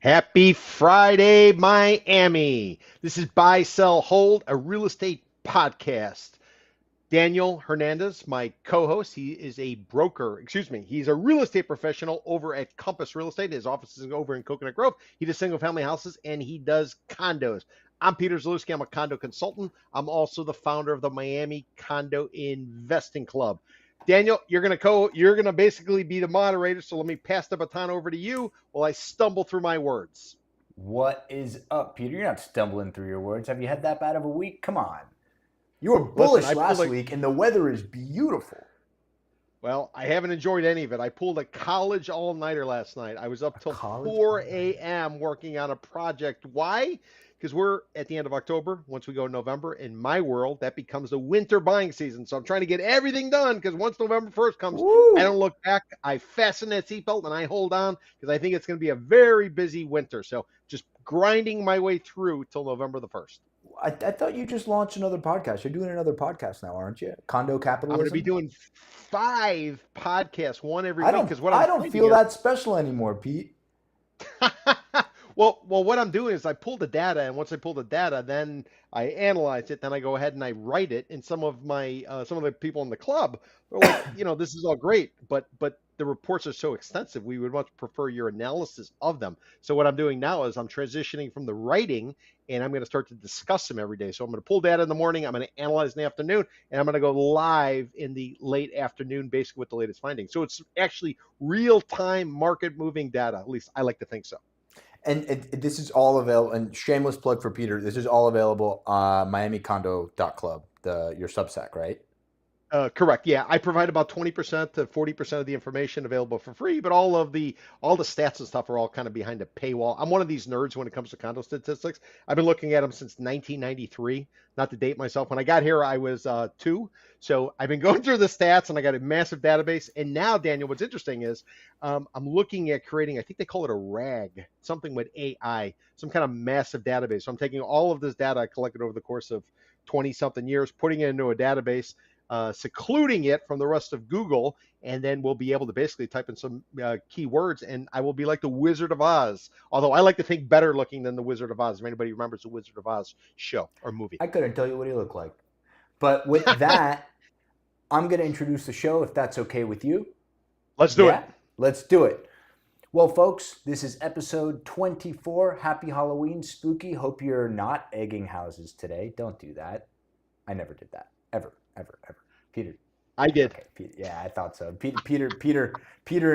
Happy Friday, Miami. This is Buy, Sell, Hold, a real estate podcast. Daniel Hernandez, my co host, he is a broker, excuse me, he's a real estate professional over at Compass Real Estate. His office is over in Coconut Grove. He does single family houses and he does condos. I'm Peter Zalewski. I'm a condo consultant. I'm also the founder of the Miami Condo Investing Club. Daniel, you're gonna basically be the moderator, so let me pass the baton over to you while I stumble through my words. What is up, Peter? You're not stumbling through your words. Have you had that bad of a week? Come on. You were Listen, bullish I pulled last a week, and the weather is beautiful. well, I haven't enjoyed any of it. I pulled a college all-nighter last night. I was up A till college 4 all-nighter. a.m. working on a project. Why? Because we're at the end of October. Once we go to November, in my world, that becomes the winter buying season. So I'm trying to get everything done because once November 1st comes, I Woo! don't look back. I fasten that seatbelt and I hold on because I think it's going to be a very busy winter. So just grinding my way through till November the 1st. I thought you just launched another podcast. You're doing another podcast now, aren't you? Condo I'm going to be capitalism. doing 5 podcasts, one every I week. don't. Because what I I'm don't finding feel is that special anymore, Pete. well, what I'm doing is I pull the data, and once I pull the data, then I analyze it. Then I go ahead and I write it. And some of the people in the club are like, this is all great, but the reports are so extensive. We would much prefer your analysis of them. So what I'm doing now is I'm transitioning from the writing, and I'm going to start to discuss them every day. So I'm going to pull data in the morning. I'm going to analyze in the afternoon, and I'm going to go live in the late afternoon, basically with the latest findings. So it's actually real time market moving data. At least I like to think so. And this is all available. And shameless plug for Peter. This is all available. MiamiCondo.club, your Substack, right? Correct. Yeah, I provide about 20% to 40% of the information available for free, but all the stats and stuff are all kind of behind a paywall. I'm one of these nerds when it comes to condo statistics. I've been looking at them since 1993. Not to date myself. When I got here, I was two, so I've been going through the stats, and I got a massive database. And now, Daniel, what's interesting is I'm looking at creating. I think they call it a RAG, something with AI, some kind of massive database. So I'm taking all of this data I collected over the course of 20 something years, putting it into a database, secluding it from the rest of Google, and then we'll be able to basically type in some keywords, and I will be like the Wizard of Oz. Although I like to think better looking than the Wizard of Oz. If anybody remembers the Wizard of Oz show or movie, I couldn't tell you what he looked like. But with that, I'm going to introduce the show if that's okay with you. let's do it. Yeah, let's do it. Well, folks, this is episode 24. Happy Halloween, spooky. Hope you're not egging houses today. Don't do that. I never did that. Ever, ever, ever. Peter. I did. Okay, Peter. Yeah, I thought so. Peter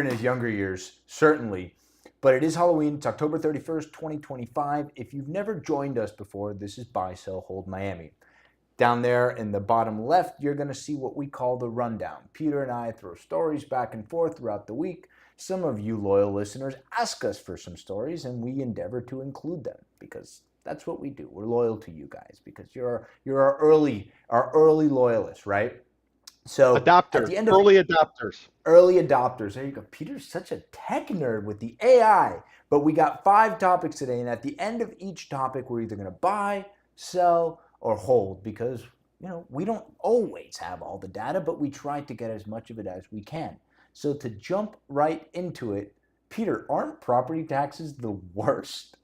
in his younger years, certainly. But it is Halloween. It's October 31st, 2025. If you've never joined us before, this is Buy, Sell, Hold Miami. Down there in the bottom left, you're going to see what we call the rundown. Peter and I throw stories back and forth throughout the week. Some of you loyal listeners ask us for some stories, and we endeavor to include them because that's what we do. We're loyal to you guys because you're our early loyalists, right? So at Adopters, the end of early adopters. early adopters, there you go. Peter's such a tech nerd with the AI. But we got 5 topics today, and at the end of each topic, we're either going to buy, sell, or hold because we don't always have all the data, but we try to get as much of it as we can. So to jump right into it, Peter, aren't property taxes the worst?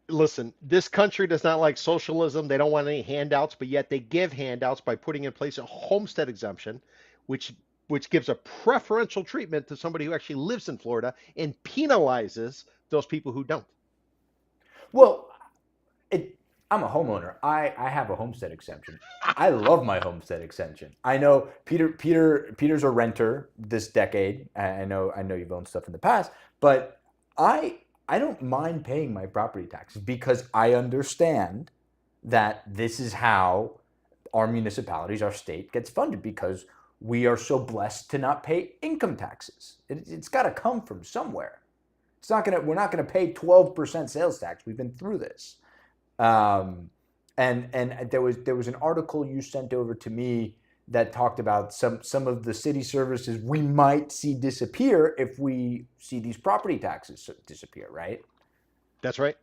Listen, this country does not like socialism. They don't want any handouts, but yet they give handouts by putting in place a homestead exemption, which which gives a preferential treatment to somebody who actually lives in Florida and penalizes those people who don't. Well, it, I'm a homeowner. I have a homestead exemption. I love my homestead exemption. I know Peter's a renter this decade. I know you've owned stuff in the past, but I don't mind paying my property taxes because I understand that this is how our municipalities, our state gets funded because we are so blessed to not pay income taxes. It's got to come from somewhere. We're not gonna pay 12% sales tax. We've been through this. Um, and there was an article you sent over to me that talked about some of the city services we might see disappear if we see these property taxes disappear, right? That's right.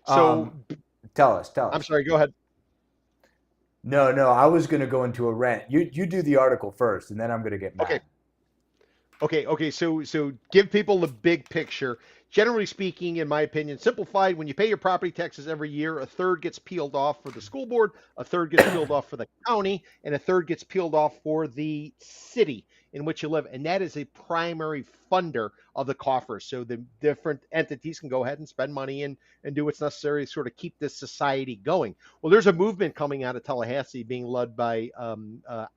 So Um, tell I'm us. sorry, go ahead. No, no, I was gonna go into a rant. You do the article first, and then I'm gonna get Okay. mad. Okay. So give people the big picture. generally speaking, in my opinion, simplified, when you pay your property taxes every year, a third gets peeled off for the school board, a third gets peeled off for the county, and a third gets peeled off for the city in which you live. And that is a primary funder of the coffers. So the different entities can go ahead and spend money and do what's necessary to sort of keep this society going. Well, there's a movement coming out of Tallahassee being led by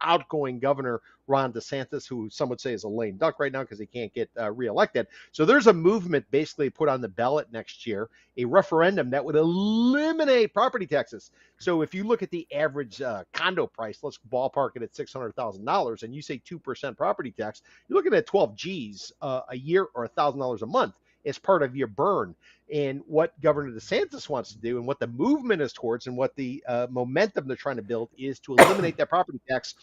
outgoing Governor Ron DeSantis, who some would say is a lame duck right now because he can't get reelected. So there's a movement basically put on the ballot next year, a referendum that would eliminate property taxes. So if you look at the average condo price, let's ballpark it at $600,000, and you say 2% property tax, you're looking at 12 G's a year or $1,000 a month as part of your burn. And what Governor DeSantis wants to do, and what the movement is towards, and what the momentum they're trying to build is to eliminate that property tax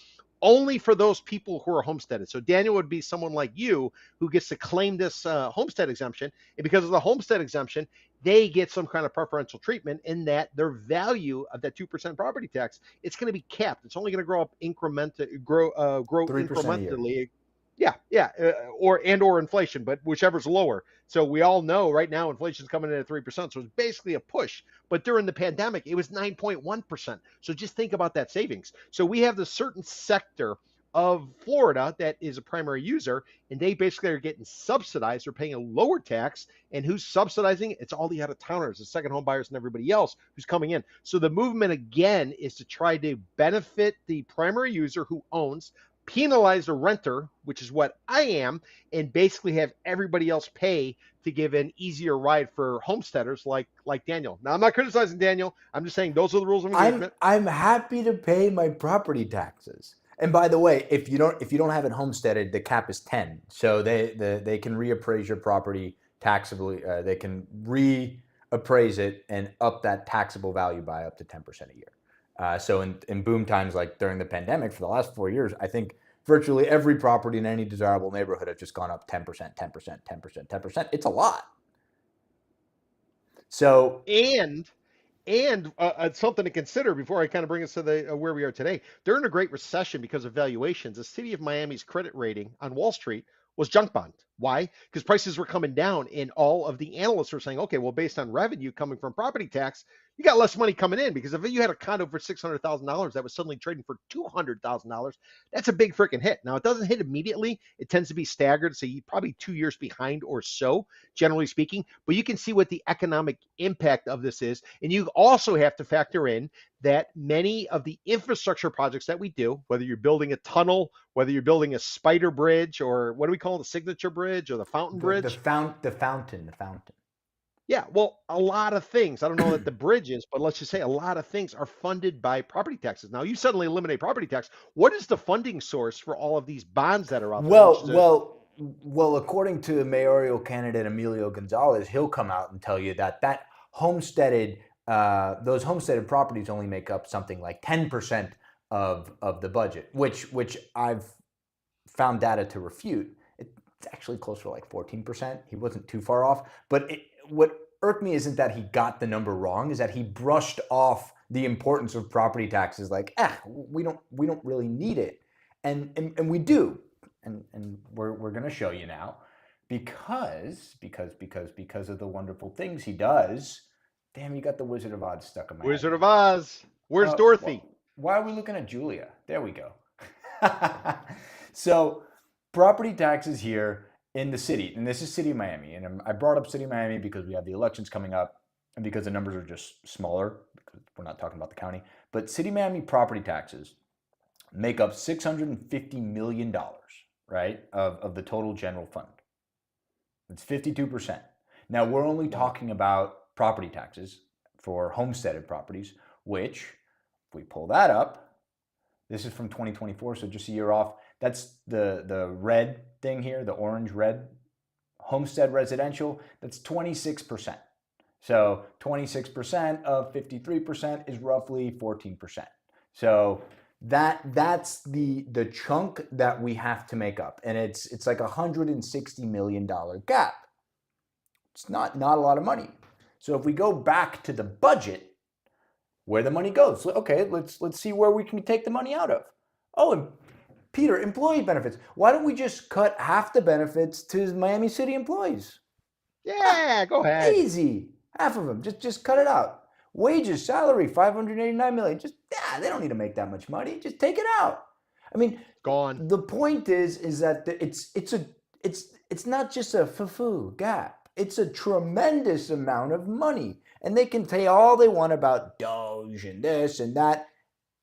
only for those people who are homesteaded. So Daniel would be someone like you who gets to claim this homestead exemption. And because of the homestead exemption, they get some kind of preferential treatment in that their value of that 2% property tax, it's going to be capped. It's only going to grow up grow 3% a year. incrementally. Yeah, or inflation, but whichever's lower. So we all know right now inflation's coming in at 3%, so it's basically a push. But during the pandemic, it was 9.1%. So just think about that savings. So we have this certain sector of Florida that is a primary user, and they basically are getting subsidized. They're paying a lower tax, and who's subsidizing it? It's all the out-of-towners, the second home buyers, and everybody else who's coming in. So the movement again is to try to benefit the primary user who owns, penalize a renter, which is what I am, and basically have everybody else pay to give an easier ride for homesteaders like Daniel. Now, I'm not criticizing Daniel. I'm just saying those are the rules of engagement. I'm happy to pay my property taxes. And by the way, if you don't have it homesteaded, the cap is 10. So they can reappraise your property taxably. They can reappraise it and up that taxable value by up to 10% a year. So in boom times like during the pandemic for the last 4 years, I think virtually every property in any desirable neighborhood has just gone up 10%, 10%, 10%, 10%. It's a lot. So and something to consider before I kind of bring us to the where we are today. During a Great Recession, because of valuations, the city of Miami's credit rating on Wall Street was junk bond. Why? Because prices were coming down, and all of the analysts were saying, okay, well, based on revenue coming from property tax, you got less money coming in. Because if you had a condo for $600,000 that was suddenly trading for $200,000, that's a big freaking hit. Now, it doesn't hit immediately. It tends to be staggered, so you probably 2 years behind or so, generally speaking. But you can see what the economic impact of this is. And you also have to factor in that many of the infrastructure projects that we do, whether you're building a tunnel, whether you're building a spider bridge, or what do we call it, the signature bridge or the fountain bridge? the fountain. Yeah, well, a lot of things. I don't know that the bridge is, but let's just say a lot of things are funded by property taxes. Now, you suddenly eliminate property tax. What is the funding source for all of these bonds that are out there? Well, according to mayoral candidate Emilio Gonzalez, he'll come out and tell you that those homesteaded properties only make up something like 10% of the budget, which I've found data to refute. It's actually closer to like 14%. He wasn't too far off. But what irked me isn't that he got the number wrong, is that he brushed off the importance of property taxes like, we don't really need it. And we do. And we're going to show you now because of the wonderful things he does. Damn, you got the Wizard of Oz stuck in my head. Wizard of Oz. Where's Dorothy? Why are we looking at Julia? There we go. So property taxes here in the city, and this is City of Miami. And I brought up City of Miami because we have the elections coming up and because the numbers are just smaller, because we're not talking about the county. But City of Miami property taxes make up $650 million, right, of the total general fund. It's 52%. Now, we're only talking about property taxes for homesteaded properties, which, if we pull that up, this is from 2024, so just a year off. That's the red thing here, the orange red. Homestead residential, that's 26%. So 26% of 53% is roughly 14%. So that's the chunk that we have to make up. And it's like $160 million gap. It's not a lot of money. So if we go back to the budget, where the money goes, okay, let's see where we can take the money out of. Oh, and Peter, employee benefits. Why don't we just cut half the benefits to Miami City employees? Yeah, go ahead. Easy. Half of them. Just cut it out. Wages, salary, 589 million. Just they don't need to make that much money. Just take it out. I mean, Gone. the point is that it's not just a foo gap. It's a tremendous amount of money, and they can say all they want about Doge and this and that.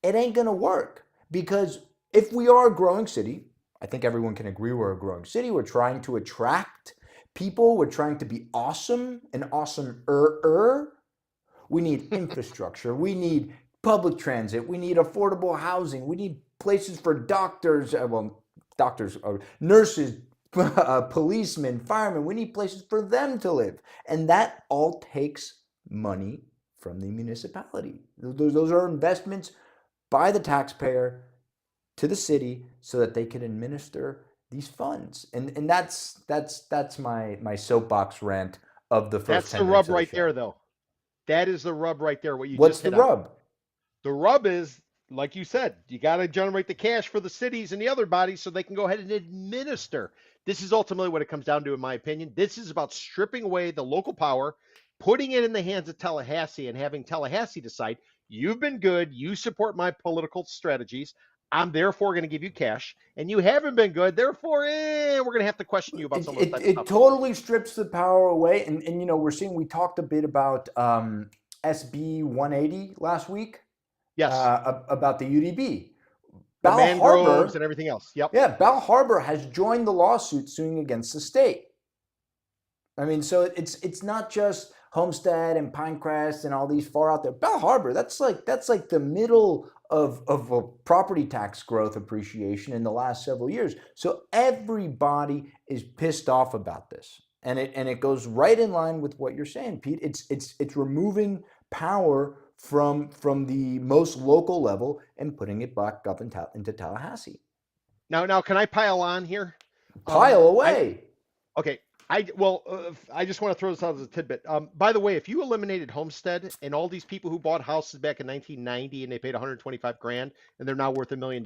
It ain't gonna work because if we are a growing city, I think everyone can agree we're a growing city. We're trying to attract people. We're trying to be awesome and awesome. We need infrastructure. We need public transit. We need affordable housing. We need places for doctors. Doctors, nurses, policemen, firemen. We need places for them to live. And that all takes money from the municipality. Those are investments by the taxpayer to the city so that they can administer these funds. And that's my soapbox rant of the first That's the 10 rub minutes of the right show. there, though. That is the rub right there, what you What's just the hit on. rub? The rub is, like you said, you got to generate the cash for the cities and the other bodies so they can go ahead and administer. This is ultimately what it comes down to, in my opinion. This is about stripping away the local power, putting it in the hands of Tallahassee, and having Tallahassee decide, you've been good, you support my political strategies. I'm therefore going to give you cash, and you haven't been good. Therefore, we're going to have to question you about It, some of this it, type of it stuff. totally strips the power away. And we talked a bit about SB 180 last week Yes, about the UDB. the Bal mangroves Harbor, and everything else. Yep. yeah, Bal Harbor has joined the lawsuit suing against the state. I mean, so it's not just Homestead and Pinecrest and all these far out there. Bell Harbor, that's like the middle of a property tax growth appreciation in the last several years. So everybody is pissed off about this. And it goes right in line with what you're saying, Pete. It's removing power from the most local level and putting it back up into Tallahassee. Now, can I pile on here? Pile I away. Okay. I just want to throw this out as a tidbit. By the way, if you eliminated Homestead and all these people who bought houses back in 1990 and they paid 125 grand and they're now worth $1 million,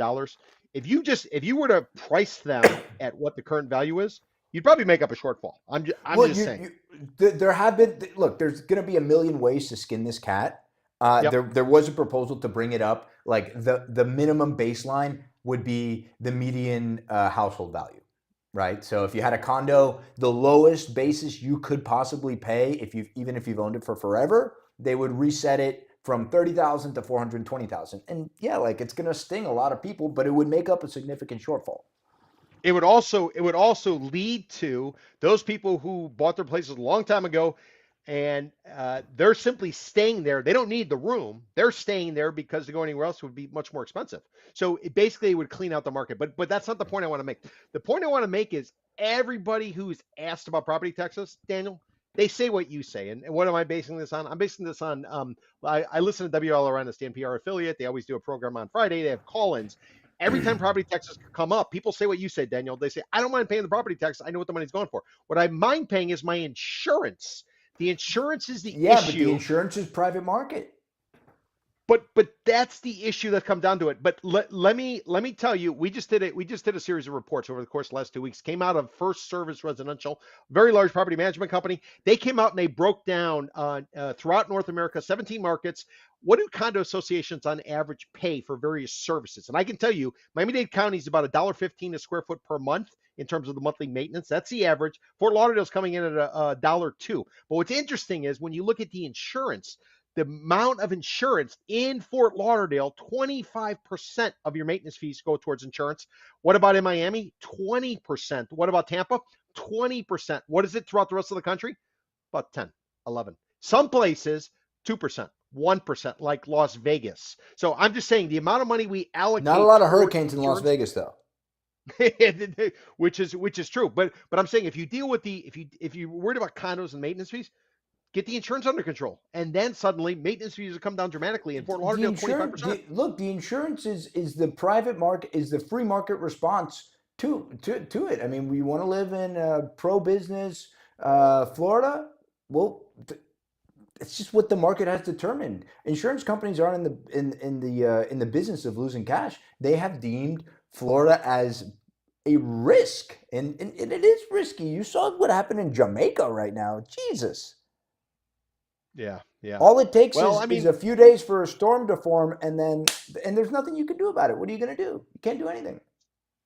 if you were to price them at what the current value is, you'd probably make up a shortfall. I'm Well, just saying. there have been look. There's going to be a million ways to skin this cat. Yep. There was a proposal to bring it up. Like the minimum baseline would be the median household value, right? So if you had a condo, the lowest basis you could possibly pay even if you've owned it for forever, they would reset it from 30,000 to 420,000. And yeah, like it's going to sting a lot of people, but it would make up a significant shortfall. It would also lead to those people who bought their places a long time ago, and they're simply staying there. They don't need the room. They're staying there because to go anywhere else would be much more expensive. So it basically would clean out the market. But that's not the point I want to make. The point I want to make is everybody who's asked about property taxes, Daniel, they say what you say. And what am I basing this on? I'm basing this on I listen to WLRN, the NPR affiliate. They always do a program on Friday. They have call-ins. Every time property taxes come up, people say what you said, Daniel. They say, I don't mind paying the property tax. I know what the money's going for. What I mind paying is my insurance. The insurance is the Yeah, but the issue. insurance is private market. But that's the issue that come down to it. But let me tell you, we just did a series of reports over the course of the last 2 weeks. Came out of First Service Residential, very large property management company. They came out and they broke down throughout North America, 17 markets. What do condo associations on average pay for various services? And I can tell you, Miami-Dade County is about $1.15 a square foot per month in terms of the monthly maintenance. That's the average. Fort Lauderdale's coming in at $1.02. But what's interesting is when you look at the insurance, the amount of insurance in Fort Lauderdale, 25% of your maintenance fees go towards insurance. What about in Miami? 20%. What about Tampa? 20%. What is it throughout the rest of the country? About 10, 11. Some places, 2%, 1%, like Las Vegas. So I'm just saying the amount of money we Not a allocate lot of towards hurricanes in Las insurance, Vegas, though. which is true. But I'm saying if you deal with if you're worried about condos and maintenance fees, get the insurance under control, and then suddenly maintenance fees will come down dramatically. In Fort The Lauderdale, insurance, 25%. the insurance is the private market, is the free market response to it. I mean, we want to live in pro business Florida. Well, it's just what the market has determined. Insurance companies aren't in the business of losing cash. They have deemed Florida as a risk, and it is risky. You saw what happened in Jamaica right now. Jesus. Yeah, yeah. All it takes Well, I is mean, a few days for a storm to form, and there's nothing you can do about it. What are you going to do? You can't do anything.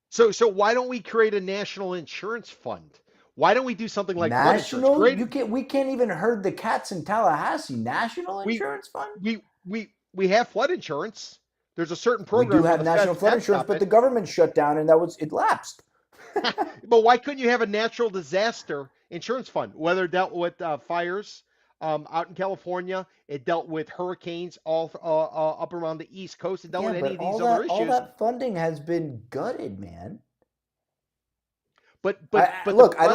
so why don't we create a national insurance fund? Why don't we do something like flood insurance? National? Great. You can't. We can't even herd the cats in Tallahassee. National We insurance fund? we have flood insurance. There's a certain We do program where have the national feds flood insurance, backstop but it. the government shut down, and it lapsed. But why couldn't you have a natural disaster insurance fund? Whether it dealt with fires out in California, it dealt with hurricanes all up around the East Coast, it dealt Yeah, with any but of these other all issues. that funding has been gutted, man. But the Look, president I don't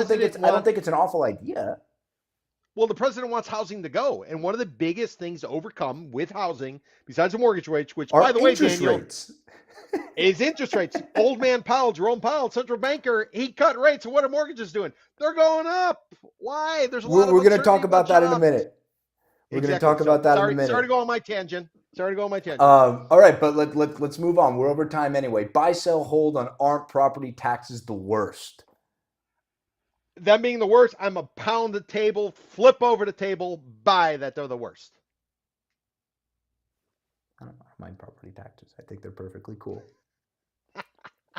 wants think it's an awful idea. well, the president wants housing to go, and one of the biggest things to overcome with housing, besides the mortgage rates, which by Our the way, interest Daniel, rates. is interest rates. Old man Powell, Jerome Powell, central banker, he cut rates, and what are mortgages doing? They're going up. Why? There's a lot of We're going to uncertainty talk about about that in a jobs. minute. We're going to Exactly. talk So about that in a sorry to minute. go on my tangent. Sorry to go on my tangent. All right, but let's move on. We're over time anyway. Buy, sell, hold on aren't property taxes the worst? Them being the worst, I'm a pound the table, flip over the table, buy that they're the worst. I don't mind property taxes. I think they're perfectly cool.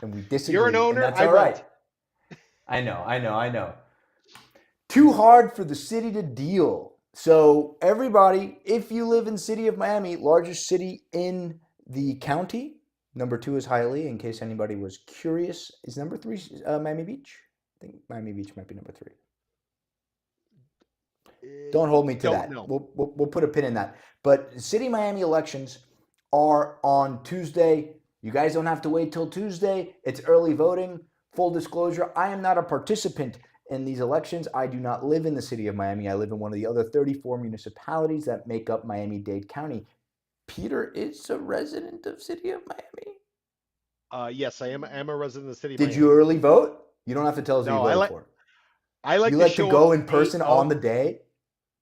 And we You're an disagree, and owner, that's I all right. rent. I know. Too hard for the city to deal. So everybody, if you live in city of Miami, largest city in the county, number 2 is Hialeah, in case anybody was curious. Is number 3 Miami Beach? I think Miami Beach might be number 3. Don't hold me to Don't that. know. We'll put a pin in that. But city Miami elections are on Tuesday. You guys don't have to wait till Tuesday. It's early voting. Full disclosure, I am not a participant in these elections. I do not live in the city of Miami. I live in one of the other 34 municipalities that make up Miami-Dade County. Peter is a resident of city of Miami. Yes, I am a resident of the city of Did you Miami. early vote? You don't have to tell us who you No, voted for. I like You to like to show go up in person on the day?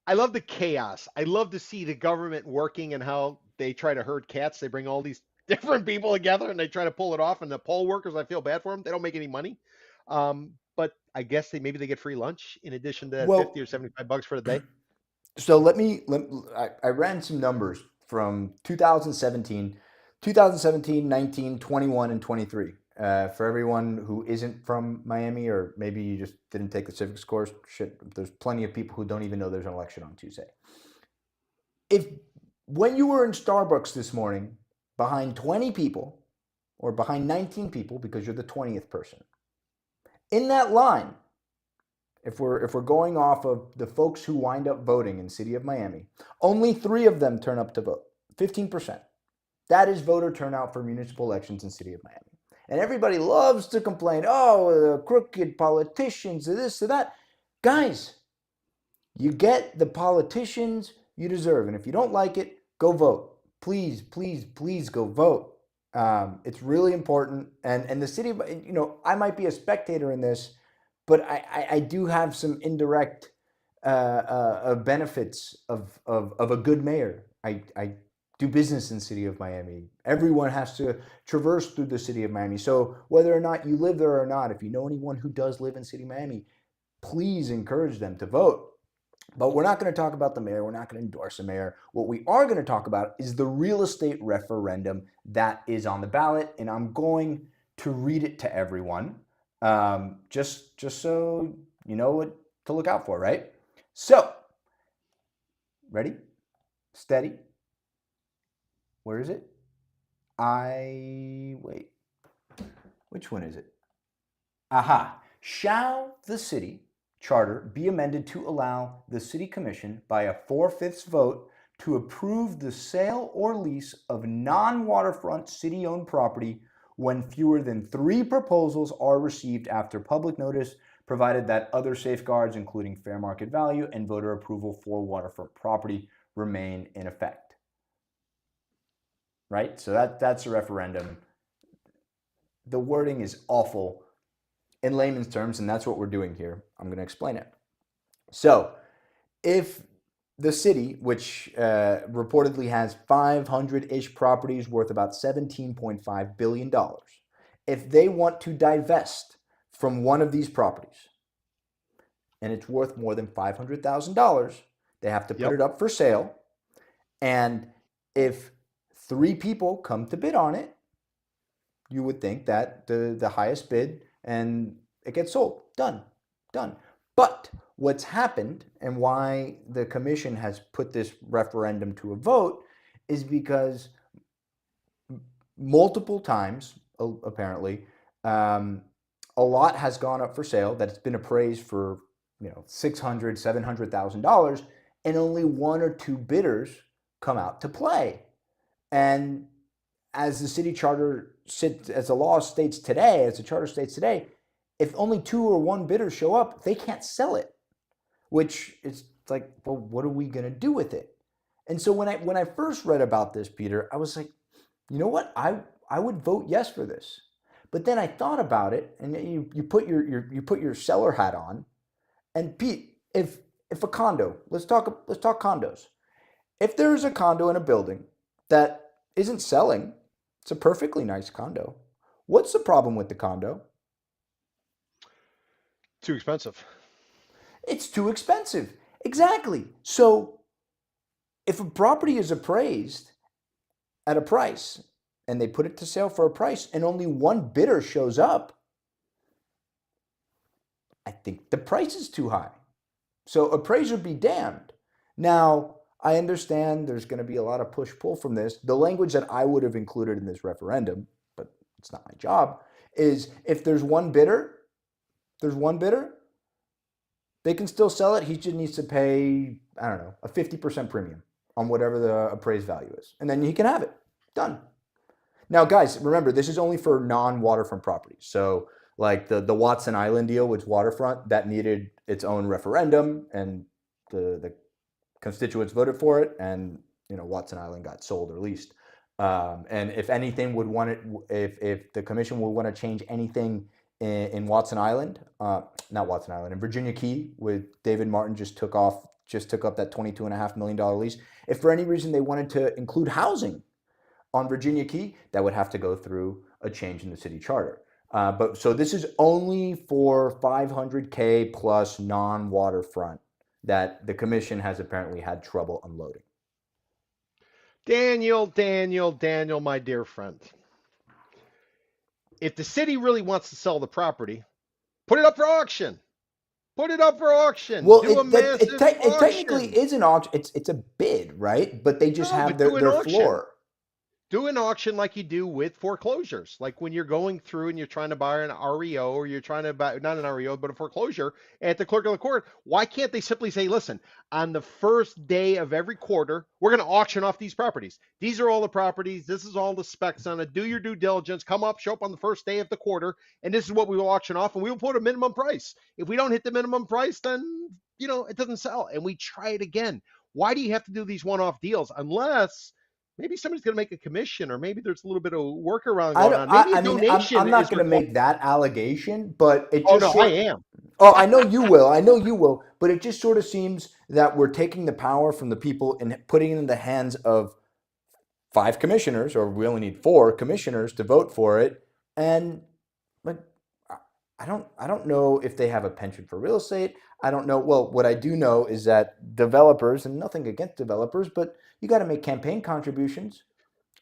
I love the chaos. I love to see the government working and how they try to herd cats. They bring all these different people together and they try to pull it off. And the poll workers, I feel bad for them. They don't make any money. But I guess maybe they get free lunch in addition to 50 Well, or $75 for the day. so I ran some numbers from 2017, 19, 21, and 23. For everyone who isn't from Miami, or maybe you just didn't take the civics course, shit, there's plenty of people who don't even know there's an election on Tuesday. If when you were in Starbucks this morning behind 20 people or behind 19 people because you're the 20th person, in that line, if we're going off of the folks who wind up voting in the city of Miami, only 3 of them turn up to vote. 15%. That is voter turnout for municipal elections in the city of Miami. And everybody loves to complain, oh, the crooked politicians, this or that. Guys, you get the politicians you deserve. And if you don't like it, go vote. Please, please, please go vote. It's really important. And the city, I might be a spectator in this, but I do have some indirect benefits of a good mayor. I do business in the city of Miami. Everyone has to traverse through the city of Miami. So whether or not you live there or not, if you know anyone who does live in city of Miami, please encourage them to vote. But we're not going to talk about the mayor. We're not going to endorse the mayor. What we are going to talk about is the real estate referendum that is on the ballot. And I'm going to read it to everyone just so you know what to look out for, right? So, ready? Steady? Where is it? Wait. Which one is it? Aha. Shall the city charter be amended to allow the city commission by a 4/5 vote to approve the sale or lease of non-waterfront city-owned property when fewer than 3 proposals are received after public notice, provided that other safeguards, including fair market value and voter approval for waterfront property, remain in effect. Right? So that's a referendum. The wording is awful in layman's terms, and that's what we're doing here. I'm going to explain it. So, if the city, which reportedly has 500-ish properties worth about $17.5 billion, if they want to divest from one of these properties and it's worth more than $500,000, they have to put Yep. it up for sale. And if three people come to bid on it, you would think that the highest bid and it gets sold. Done. Done. But what's happened and why the commission has put this referendum to a vote is because multiple times, apparently, um, a lot has gone up for sale that it's been appraised for $600,000, $700,000, and only one or two bidders come out to play. And as the city charter sits, as the law states today, as the charter states today, if only two or one bidder show up, they can't sell it. Which is like, well, what are we gonna do with it? And so when I first read about this, Peter, I was like, you know what? I would vote yes for this. But then I thought about it, and you put your seller hat on, and Pete, if a condo, let's talk condos. If there's a condo in a building that isn't selling, it's a perfectly nice condo. What's the problem with the condo? Too expensive. It's too expensive. Exactly. So if a property is appraised at a price and they put it to sale for a price and only one bidder shows up, I think the price is too high. So appraiser be damned. Now, I understand there's going to be a lot of push pull from this. The language that I would have included in this referendum, but it's not my job, is if there's one bidder, they can still sell it. He just needs to pay, I don't know, a 50% premium on whatever the appraised value is. And then he can have it. Done. Now, guys, remember, this is only for non-waterfront properties. So like the Watson Island deal, which waterfront, that needed its own referendum, and the constituents voted for it, and Watson Island got sold or leased. And if anything would want it, if the commission would want to change anything in Watson Island, not Watson Island, in Virginia Key, with David Martin just took up that $22.5 million lease. If for any reason they wanted to include housing on Virginia Key, that would have to go through a change in the city charter. But so this is only for 500K plus non-waterfront that the commission has apparently had trouble unloading. Daniel, my dear friend. If the city really wants to sell the property, put it up for auction. Put it up for auction. Well, Do a massive it technically auction. is an auction. It's a bid, right? But they just No, have but do an their auction. floor. Do an auction like you do with foreclosures. Like when you're going through and you're trying to buy an REO, or you're trying to buy, not an REO, but a foreclosure at the clerk of the court. Why can't they simply say, listen, on the first day of every quarter, we're going to auction off these properties. These are all the properties. This is all the specs on it. Do your due diligence. Come up, show up on the first day of the quarter, and this is what we will auction off, and we will put a minimum price. If we don't hit the minimum price, then, it doesn't sell, and we try it again. Why do you have to do these one-off deals unless maybe somebody's going to make a commission, or maybe there's a little bit of workaround I going don't. on. Maybe a I mean, I'm donation I'm not is going to required. make that allegation, but it Oh just no, I sort. am. Oh, I know you will. I know you will. But it just sort of seems that we're taking the power from the people and putting it in the hands of five commissioners, or we only need four commissioners to vote for it. And like, I don't know if they have a penchant for real estate. I don't know. Well, what I do know is that developers, and nothing against developers, but you got to make campaign contributions.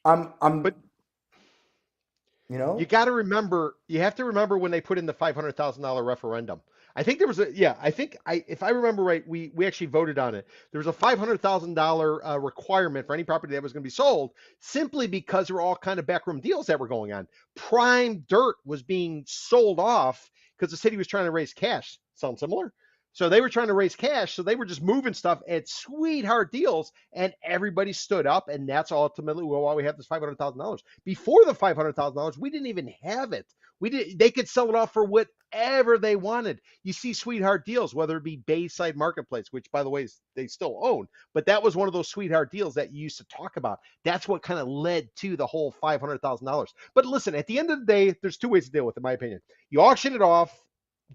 I'm, But you you know, got to remember, you have to remember when they put in the $500,000 referendum. I think there was a, yeah, I think if I remember right, we actually voted on it. There was a $500,000 requirement for any property that was going to be sold, simply because there were all kind of backroom deals that were going on. Prime dirt was being sold off because the city was trying to raise cash. Sound similar? So they were trying to raise cash, so they were just moving stuff at sweetheart deals, and everybody stood up, and that's ultimately why we have this $500,000. Before the $500,000, we didn't even have it. They could sell it off for whatever they wanted. You see sweetheart deals, whether it be Bayside Marketplace, which by the way they still own, but that was one of those sweetheart deals that you used to talk about. That's what kind of led to the whole $500,000. But listen, at the end of the day, there's two ways to deal with it, in my opinion. You auction it off,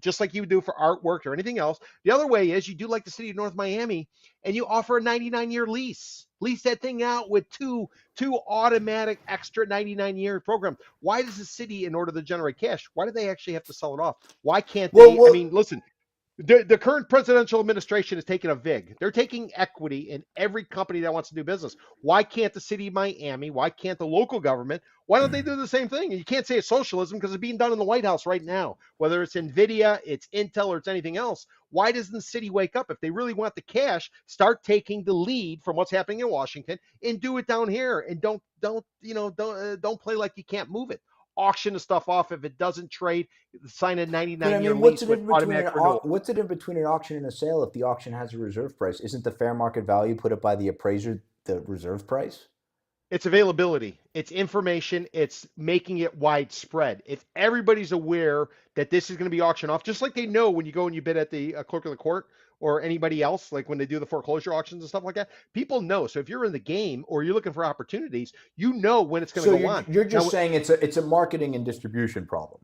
just like you would do for artwork or anything else. The other way is you do like the city of North Miami and you offer a 99-year lease. Lease that thing out with two automatic extra 99-year program. Why does the city, in order to generate cash, why do they actually have to sell it off? Why can't Well, they? I well, mean, listen, the current presidential administration is taking a VIG. They're taking equity in every company that wants to do business. Why can't the city of Miami? Why can't the local government? Why don't they do the same thing? And you can't say it's socialism because it's being done in the White House right now. Whether it's Nvidia, it's Intel, or it's anything else. Why doesn't the city wake up? If they really want the cash, start taking the lead from what's happening in Washington and do it down here. And don't play like you can't move it. Auction the stuff off if it doesn't trade. Sign a but I 99-year mean, what's lease the with difference between automatic renewal. what's the difference between an auction and a sale if the auction has a reserve price? Isn't the fair market value put up by the appraiser the reserve price? It's availability, it's information, it's making it widespread. If everybody's aware that this is going to be auctioned off, just like they know when you go and you bid at the clerk of the court or anybody else, like when they do the foreclosure auctions and stuff like that, people know. So if you're in the game or you're looking for opportunities, you know when it's going to So go on. you're just Now, saying it's a marketing and distribution problem.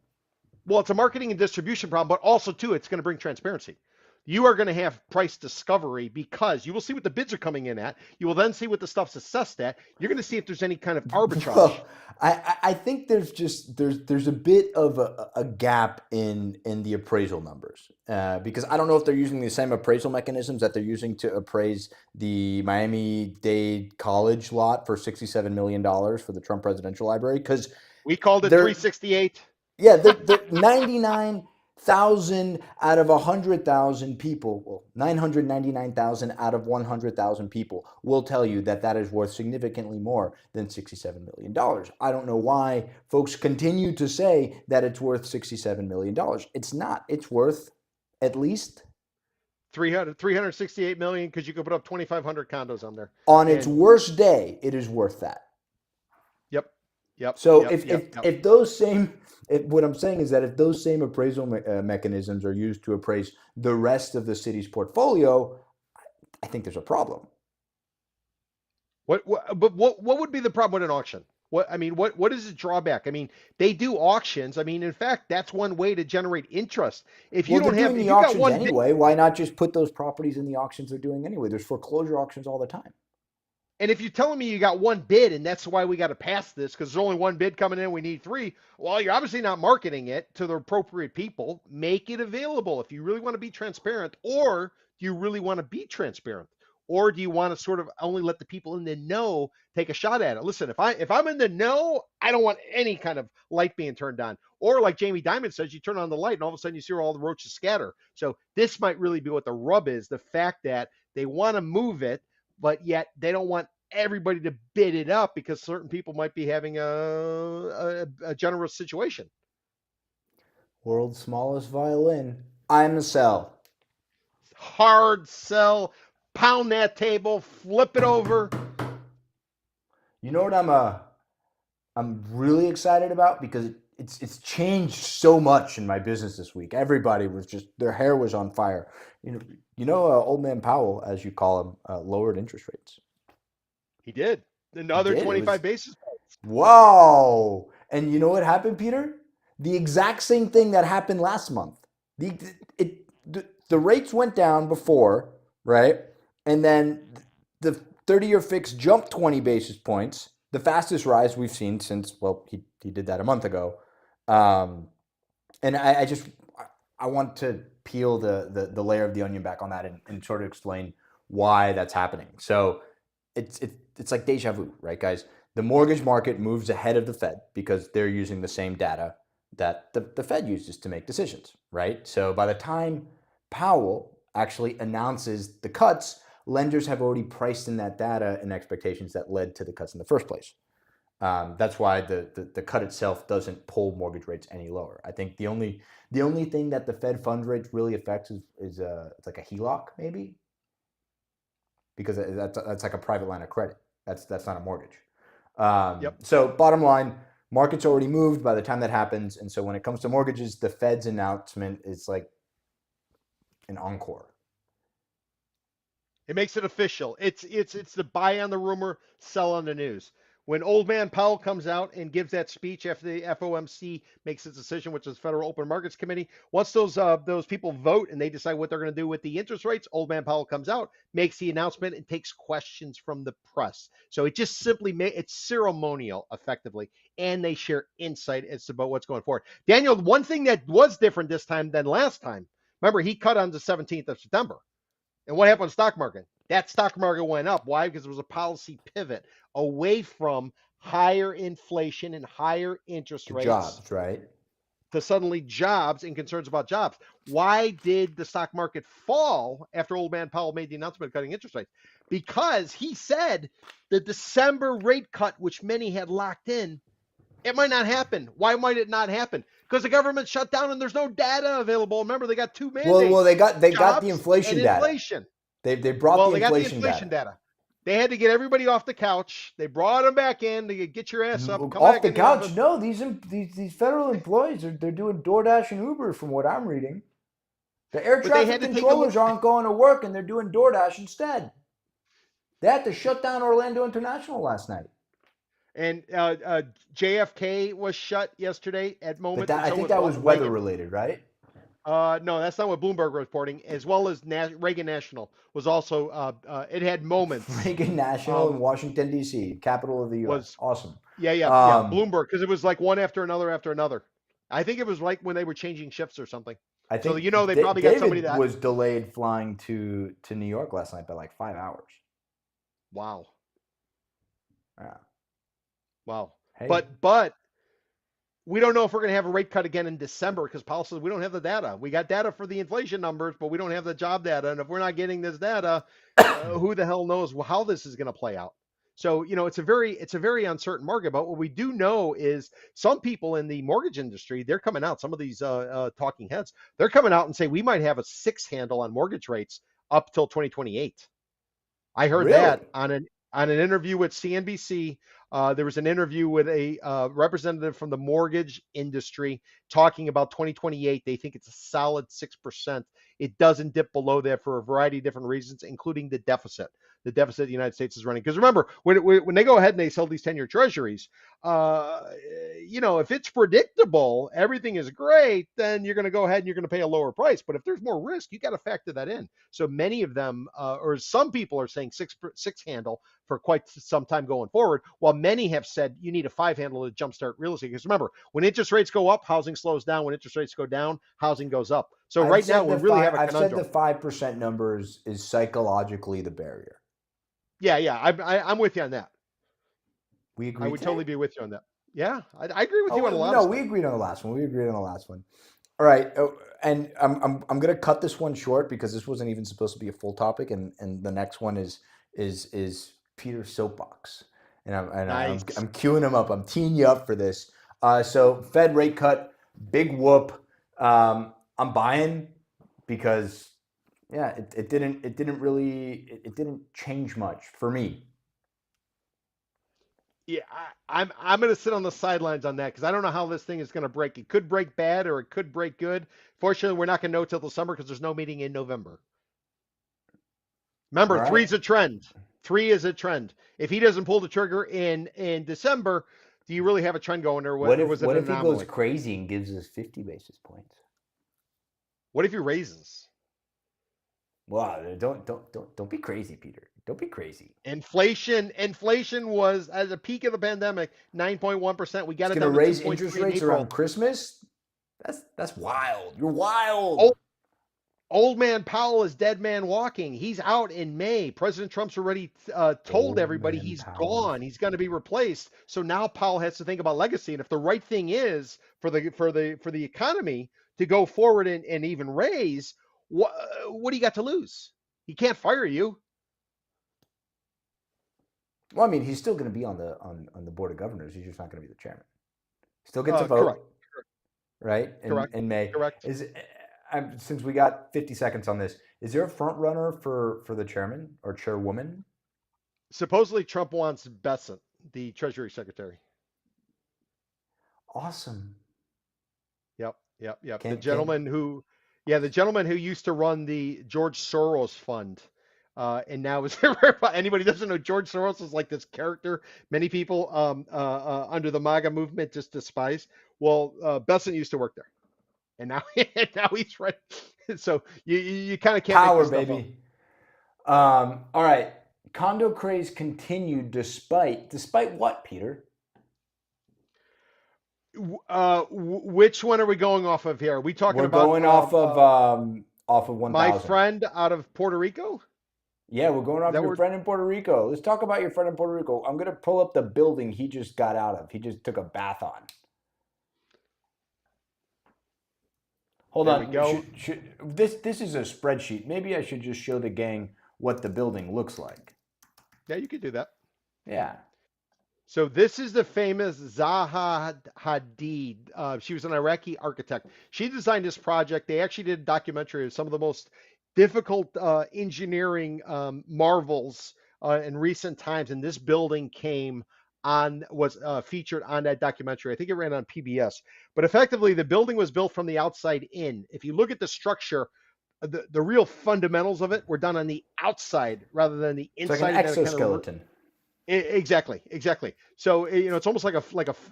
well, it's a marketing and distribution problem, but also too, it's going to bring transparency. You are going to have price discovery because you will see what the bids are coming in at. You will then see what the stuff's assessed at. You're going to see if there's any kind of arbitrage. Well, I think there's a bit of a gap in the appraisal numbers because I don't know if they're using the same appraisal mechanisms that they're using to appraise the Miami-Dade College lot for $67 million for the Trump Presidential Library because We called it they're 368. yeah, they're 99,000 out of 100,000 people, well, 999,000 out of 100,000 people will tell you that that is worth significantly more than $67 million. I don't know why folks continue to say that it's worth $67 million. It's not. It's worth at least 368 million because you could put up 2,500 condos on there. on its And worst day, it is worth that. yep, yep, So yep, yep, yep. if those same what I'm saying is that if those same appraisal mechanisms are used to appraise the rest of the city's portfolio, I think there's a problem. What would be the problem with an auction? What is the drawback? I mean, they do auctions. I mean, in fact, that's one way to generate interest. If you Well, they're don't have, doing if the you got auctions one bid, anyway. Why not just put those properties in the auctions they're doing anyway? There's foreclosure auctions all the time. and if you're telling me you got one bid and that's why we got to pass this because there's only one bid coming in, we need three. Well, you're obviously not marketing it to the appropriate people. Make it available if you really want to be transparent, or do you really want to be transparent? Or do you want to sort of only let the people in the know take a shot at it? Listen, if I'm in the know, I don't want any kind of light being turned on. Or like Jamie Dimon says, you turn on the light and all of a sudden you see all the roaches scatter. So this might really be what the rub is: the fact that they want to move it, but yet they don't want everybody to bid it up because certain people might be having a generous situation. World's smallest violin. I'm a sell. Hard sell, pound that table, flip it over. You know what I'm really excited about because it's changed so much in my business this week. Everybody was just their hair was on fire. Old man Powell, as you call him, lowered interest rates. He did. He Another did. It 25 was basis. wow. And you know what happened, Peter? The exact same thing that happened last month. The rates went down before, right? And then the 30-year fix jumped 20 basis points, the fastest rise we've seen since, well, he did that a month ago. And I want to peel the layer of the onion back on that and sort of explain why that's happening. So it's like deja vu, right, guys? The mortgage market moves ahead of the Fed because they're using the same data that the Fed uses to make decisions, right? So by the time Powell actually announces the cuts, lenders have already priced in that data and expectations that led to the cuts in the first place. That's why the cut itself doesn't pull mortgage rates any lower. I think the only thing that the Fed funds rate really affects is it's like a HELOC maybe, because that's like a private line of credit. That's not a mortgage. Yep. So bottom line, market's already moved by the time that happens, and so when it comes to mortgages, the Fed's announcement is like an encore. It makes it official. It's the buy on the rumor, sell on the news. When Old Man Powell comes out and gives that speech after the FOMC makes its decision, which is Federal Open Markets Committee, once those people vote and they decide what they're going to do with the interest rates, Old Man Powell comes out, makes the announcement, and takes questions from the press. So it just simply it's ceremonial, effectively, and they share insight as to about what's going forward. Daniel, one thing that was different this time than last time, remember he cut on the 17th of September. And what happened on the stock market? That stock market went up. Why? Because it was a policy pivot away from higher inflation and higher interest The rates jobs, right? to suddenly jobs and concerns about jobs. Why did the stock market fall after Old Man Powell made the announcement of cutting interest rates? Because he said the December rate cut, which many had locked in, it might not happen. Why might it not happen? Because the government shut down and there's no data available. Remember, they got two Well, mandates: they got the jobs and inflation data. inflation. They brought Well, the they got the inflation inflation data. data. They had to get everybody off the couch. They brought them back in to get your ass up, come Off back the in the couch? office. No, these federal employees they're doing DoorDash and Uber from what I'm reading. The air But they traffic had to take a look. controllers aren't going to work and they're doing DoorDash instead. They had to shut down Orlando International last night. And JFK was shut yesterday at But moment, that and I so think was that was weather Reagan. related, right? No, that's not what Bloomberg reporting. As well as Reagan National was also. It had moments. Reagan National in Um, Washington D.C., capital of the U.S. was Awesome. yeah. Bloomberg, because it was like one after another after another. I think it was like when they were changing shifts or something. I So think they probably got somebody David that. was delayed flying to New York last night by like 5 hours. Wow. Yeah. Wow. Hey, But we don't know if we're going to have a rate cut again in December because Powell says we don't have the data. We got data for the inflation numbers, but we don't have the job data. And if we're not getting this data, who the hell knows how this is going to play out? So it's a very uncertain market. But what we do know is some people in the mortgage industry, they're coming out. Some of these talking heads, they're coming out and say we might have a six handle on mortgage rates up till 2028. I heard really? that on an interview with CNBC. There was an interview with a representative from the mortgage industry talking about 2028. They think it's a solid 6%. It doesn't dip below that for a variety of different reasons, including the deficit. The deficit the United States is running. Because remember, when they go ahead and they sell these 10-year treasuries, uh, if it's predictable, everything is great, then you're going to go ahead and you're going to pay a lower price. But if there's more risk, you got to factor that in. So many of them, or some people, are saying six handle for quite some time going forward, while many have said you need a five handle to jumpstart real estate. Because remember, when interest rates go up, housing slows down. When interest rates go down, housing goes up. So right now, we really have a I've said the conundrum. 5% numbers is psychologically the barrier. Yeah. I'm with you on that. We I agreed would today? totally be with you on that. Yeah, I agree with Oh, you on a lot of no, we stuff. agreed on the last one. We agreed on the last one. All right, and I'm gonna cut this one short because this wasn't even supposed to be a full topic, and the next one is Peter's soapbox, and Nice. I'm queuing him up. I'm teeing you up for this. So Fed rate cut, big whoop. I'm buying because yeah, it didn't change much for me. Yeah, I'm going to sit on the sidelines on that because I don't know how this thing is going to break. It could break bad or it could break good. Fortunately, we're not going to know till the summer because there's no meeting in November. All Remember, right. three's a trend. Three is a trend. If he doesn't pull the trigger in December, do you really have a trend going, or was it What an if he goes anomaly? crazy and gives us 50 basis points? What if he raises? Wow, don't be crazy, Peter. Don't be crazy. Inflation was at the peak of the pandemic 9.1%. We He's got it gonna down to raise interest 2.3 in rates around April. Christmas. That's wild. You're wild. Oh, Old Man Powell is dead man walking. He's out in May. President Trump's already told Old everybody man he's Powell's. gone. He's going to be replaced. So now Powell has to think about legacy. And if the right thing is for the economy to go forward and even raise, what do you got to lose? He can't fire you. Well, I mean, he's still gonna be on the board of governors. He's just not gonna be the chairman. Still gets a Correct. vote, right? Correct. In May. Correct. Since we got 50 seconds on this, is there a front runner for the chairman or chairwoman? Supposedly Trump wants Bessent, the Treasury Secretary. Awesome. Yep. Can The gentleman who used to run the George Soros fund. And now is anybody doesn't know George Soros is like this character many people under the MAGA movement just despise. Well, Besson used to work there, and now now he's right. So you kind of can't make Power, this stuff up. baby. All right. Condo craze continued despite what, Peter? Which one are we going off of here? Are we talking We're about going off of my 1000. friend out of Puerto Rico? Yeah, we're going Is off that your where? friend in Puerto Rico. Let's talk about your friend in Puerto Rico. I'm gonna pull up the building he just got out of. He just took a bath on. Hold There we on. go. This is a spreadsheet. Maybe I should just show the gang what the building looks like. Yeah, you could do that. Yeah. So this is the famous Zaha Hadid. She was an Iraqi architect. She designed this project. They actually did a documentary of some of the most difficult engineering marvels in recent times, and this building came on was featured on that documentary. I think it ran on PBS. But effectively, the building was built from the outside in. If you look at the structure, the real fundamentals of it were done on the outside rather than the It's like an inside, and then it kind of exoskeleton. exactly, exactly. So it's almost like a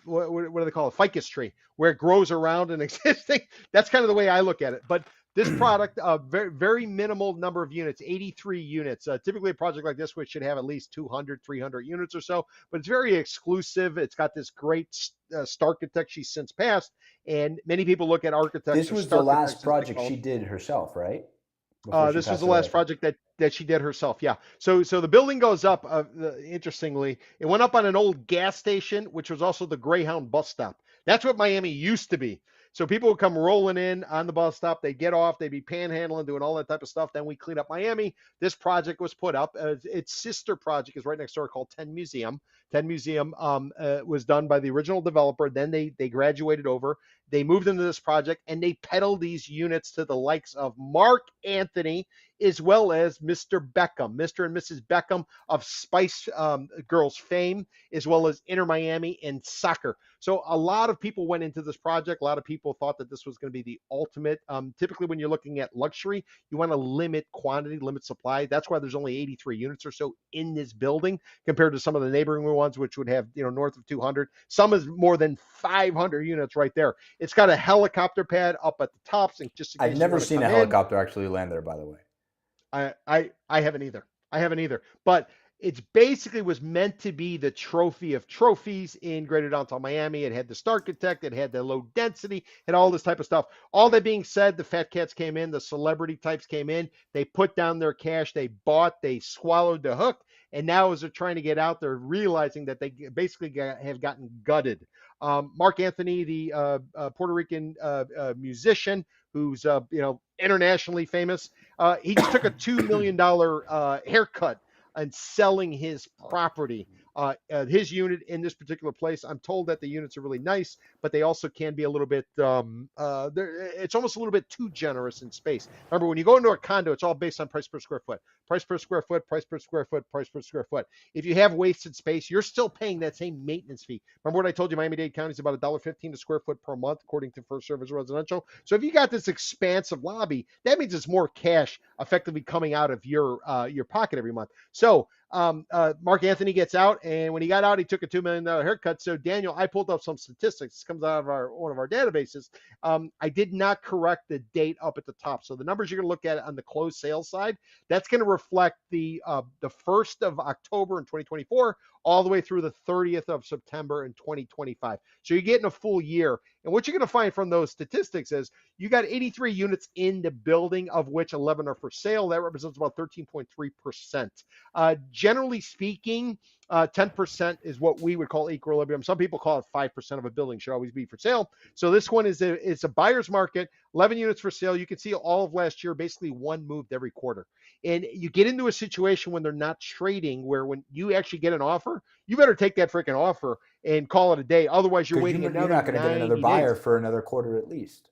what do they call it? A ficus tree, where it grows around an existing. That's kind of the way I look at it. But this product, very minimal number of units, 83 units. Typically, a project like this, which should have at least 200, 300 units or so, but it's very exclusive. It's got this great starchitect she's since passed, and many people look at architects This or was the last starchitects as they project call she them. did herself, right? Before she This was the passed last away. project that she did herself. Yeah. So the building goes up. Interestingly, it went up on an old gas station, which was also the Greyhound bus stop. That's what Miami used to be. So people would come rolling in on the bus stop. They get off. They'd be panhandling, doing all that type of stuff. Then we clean up Miami. This project was put up. Its sister project is right next door called 10 Museum. 10 Museum was done by the original developer. Then they graduated over. They moved into this project and they peddled these units to the likes of Mark Anthony as well as Mr. Beckham, Mr. and Mrs. Beckham of Spice Girls fame, as well as Inter Miami and soccer. So a lot of people went into this project. A lot of people thought that this was going to be the ultimate. Typically, when you're looking at luxury, you want to limit quantity, limit supply. That's why there's only 83 units or so in this building compared to some of the neighboring ones, which would have north of 200. Some is more than 500 units right there. It's got a helicopter pad up at the tops, and just in I've case you never want to seen a come in. helicopter actually land there, by the way. I haven't either. I haven't either. But it's basically was meant to be the trophy of trophies in Greater Downtown Miami. It had the Starchitect, it had the low density, had all this type of stuff. All that being said, the fat cats came in, the celebrity types came in, they put down their cash, they bought, they swallowed the hook, and now as they're trying to get out, they're realizing that they basically have gotten gutted. Mark Anthony, the Puerto Rican musician, who's internationally famous, he just took a $2 million haircut on selling his property, his unit in this particular place. I'm told that the units are really nice, but they also can be a little bit, it's almost a little bit too generous in space. Remember, when you go into a condo, it's all based on price per square foot, price per square foot, price per square foot, price per square foot. If you have wasted space, you're still paying that same maintenance fee. Remember what I told you, Miami-Dade County is about $1.15 a square foot per month, according to First Service Residential. So if you got this expansive lobby, that means it's more cash effectively coming out of your pocket every month. So Mark Anthony gets out, and when he got out, he took a $2 million haircut. So Daniel, I pulled up some statistics. This comes out of one of our databases. I did not correct the date up at the top. So the numbers you're going to look at on the closed sales side, that's going to reflect the 1st of October in 2024 all the way through the 30th of September in 2025. So you're getting a full year. And what you're going to find from those statistics is you got 83 units in the building, of which 11 are for sale. That represents about 13.3%. Generally speaking, 10% is what we would call equilibrium. Some people call it 5% of a building should always be for sale. So this one is a buyer's market, 11 units for sale. You can see all of last year, basically one moved every quarter. And you get into a situation when they're not trading, where when you actually get an offer, you better take that freaking offer and call it a day. Otherwise, you're Because waiting you're another not going to get another 90 buyer days. for another quarter at least.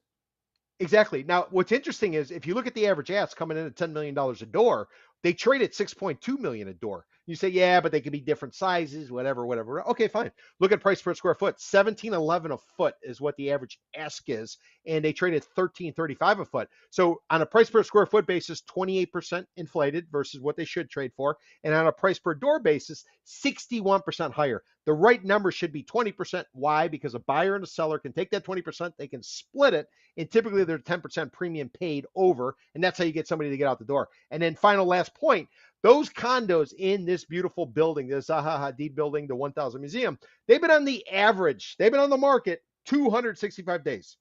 Exactly. Now, what's interesting is if you look at the average ask coming in at $10 million a door, they trade at 6.2 million a door. You say, yeah, but they could be different sizes, whatever, whatever. Okay, fine. Look at price per square foot. 1711 a foot is what the average ask is, and they trade at 1335 a foot. So on a price per square foot basis, 28% inflated versus what they should trade for, and on a price per door basis, 61% higher. The right number should be 20%. Why? Because a buyer and a seller can take that 20%, they can split it, and typically they're 10% premium paid over, and that's how you get somebody to get out the door. And then final last point, those condos in this beautiful building, the Zaha Hadid building, the 1000 Museum, they've been on the average, they've been on the market 265 days.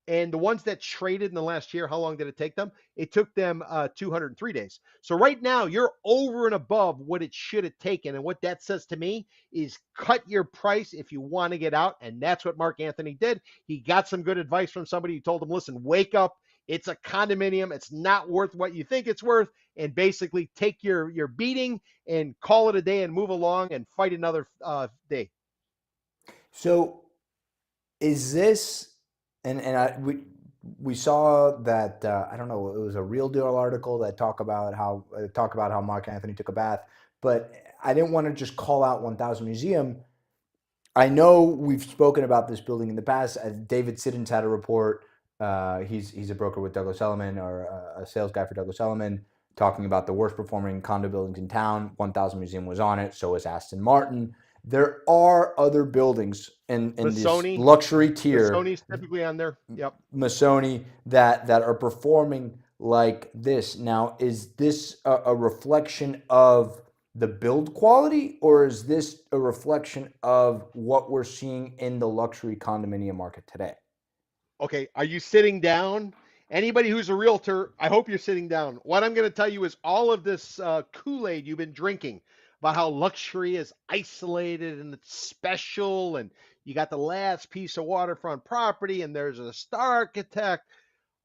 And the ones that traded in the last year, how long did it take them? It took them 203 days. So right now, you're over and above what it should have taken. And what that says to me is cut your price if you want to get out. And that's what Mark Anthony did. He got some good advice from somebody who told him, listen, wake up. It's a condominium. It's not worth what you think it's worth. And basically take your beating and call it a day and move along and fight another day. So is this, we saw that I don't know, it was a Real Deal article that talk about how Mark Anthony took a bath, but I didn't want to just call out 1000 Museum. I know we've spoken about this building in the past. David Siddons had a report. He's a broker with Douglas Elliman, or a sales guy for Douglas Elliman, talking about the worst performing condo buildings in town. 1000 Museum was on it. So is Aston Martin. There are other buildings in this Missoni, luxury tier, Missoni's typically on there. Yep. Missoni, that are performing like this. Now, is this a reflection of the build quality, or is this a reflection of what we're seeing in the luxury condominium market today? Okay, are you sitting down? Anybody who's a realtor, I hope you're sitting down. What I'm going to tell you is all of this Kool-Aid you've been drinking about how luxury is isolated and it's special, and you got the last piece of waterfront property, and there's a star architect.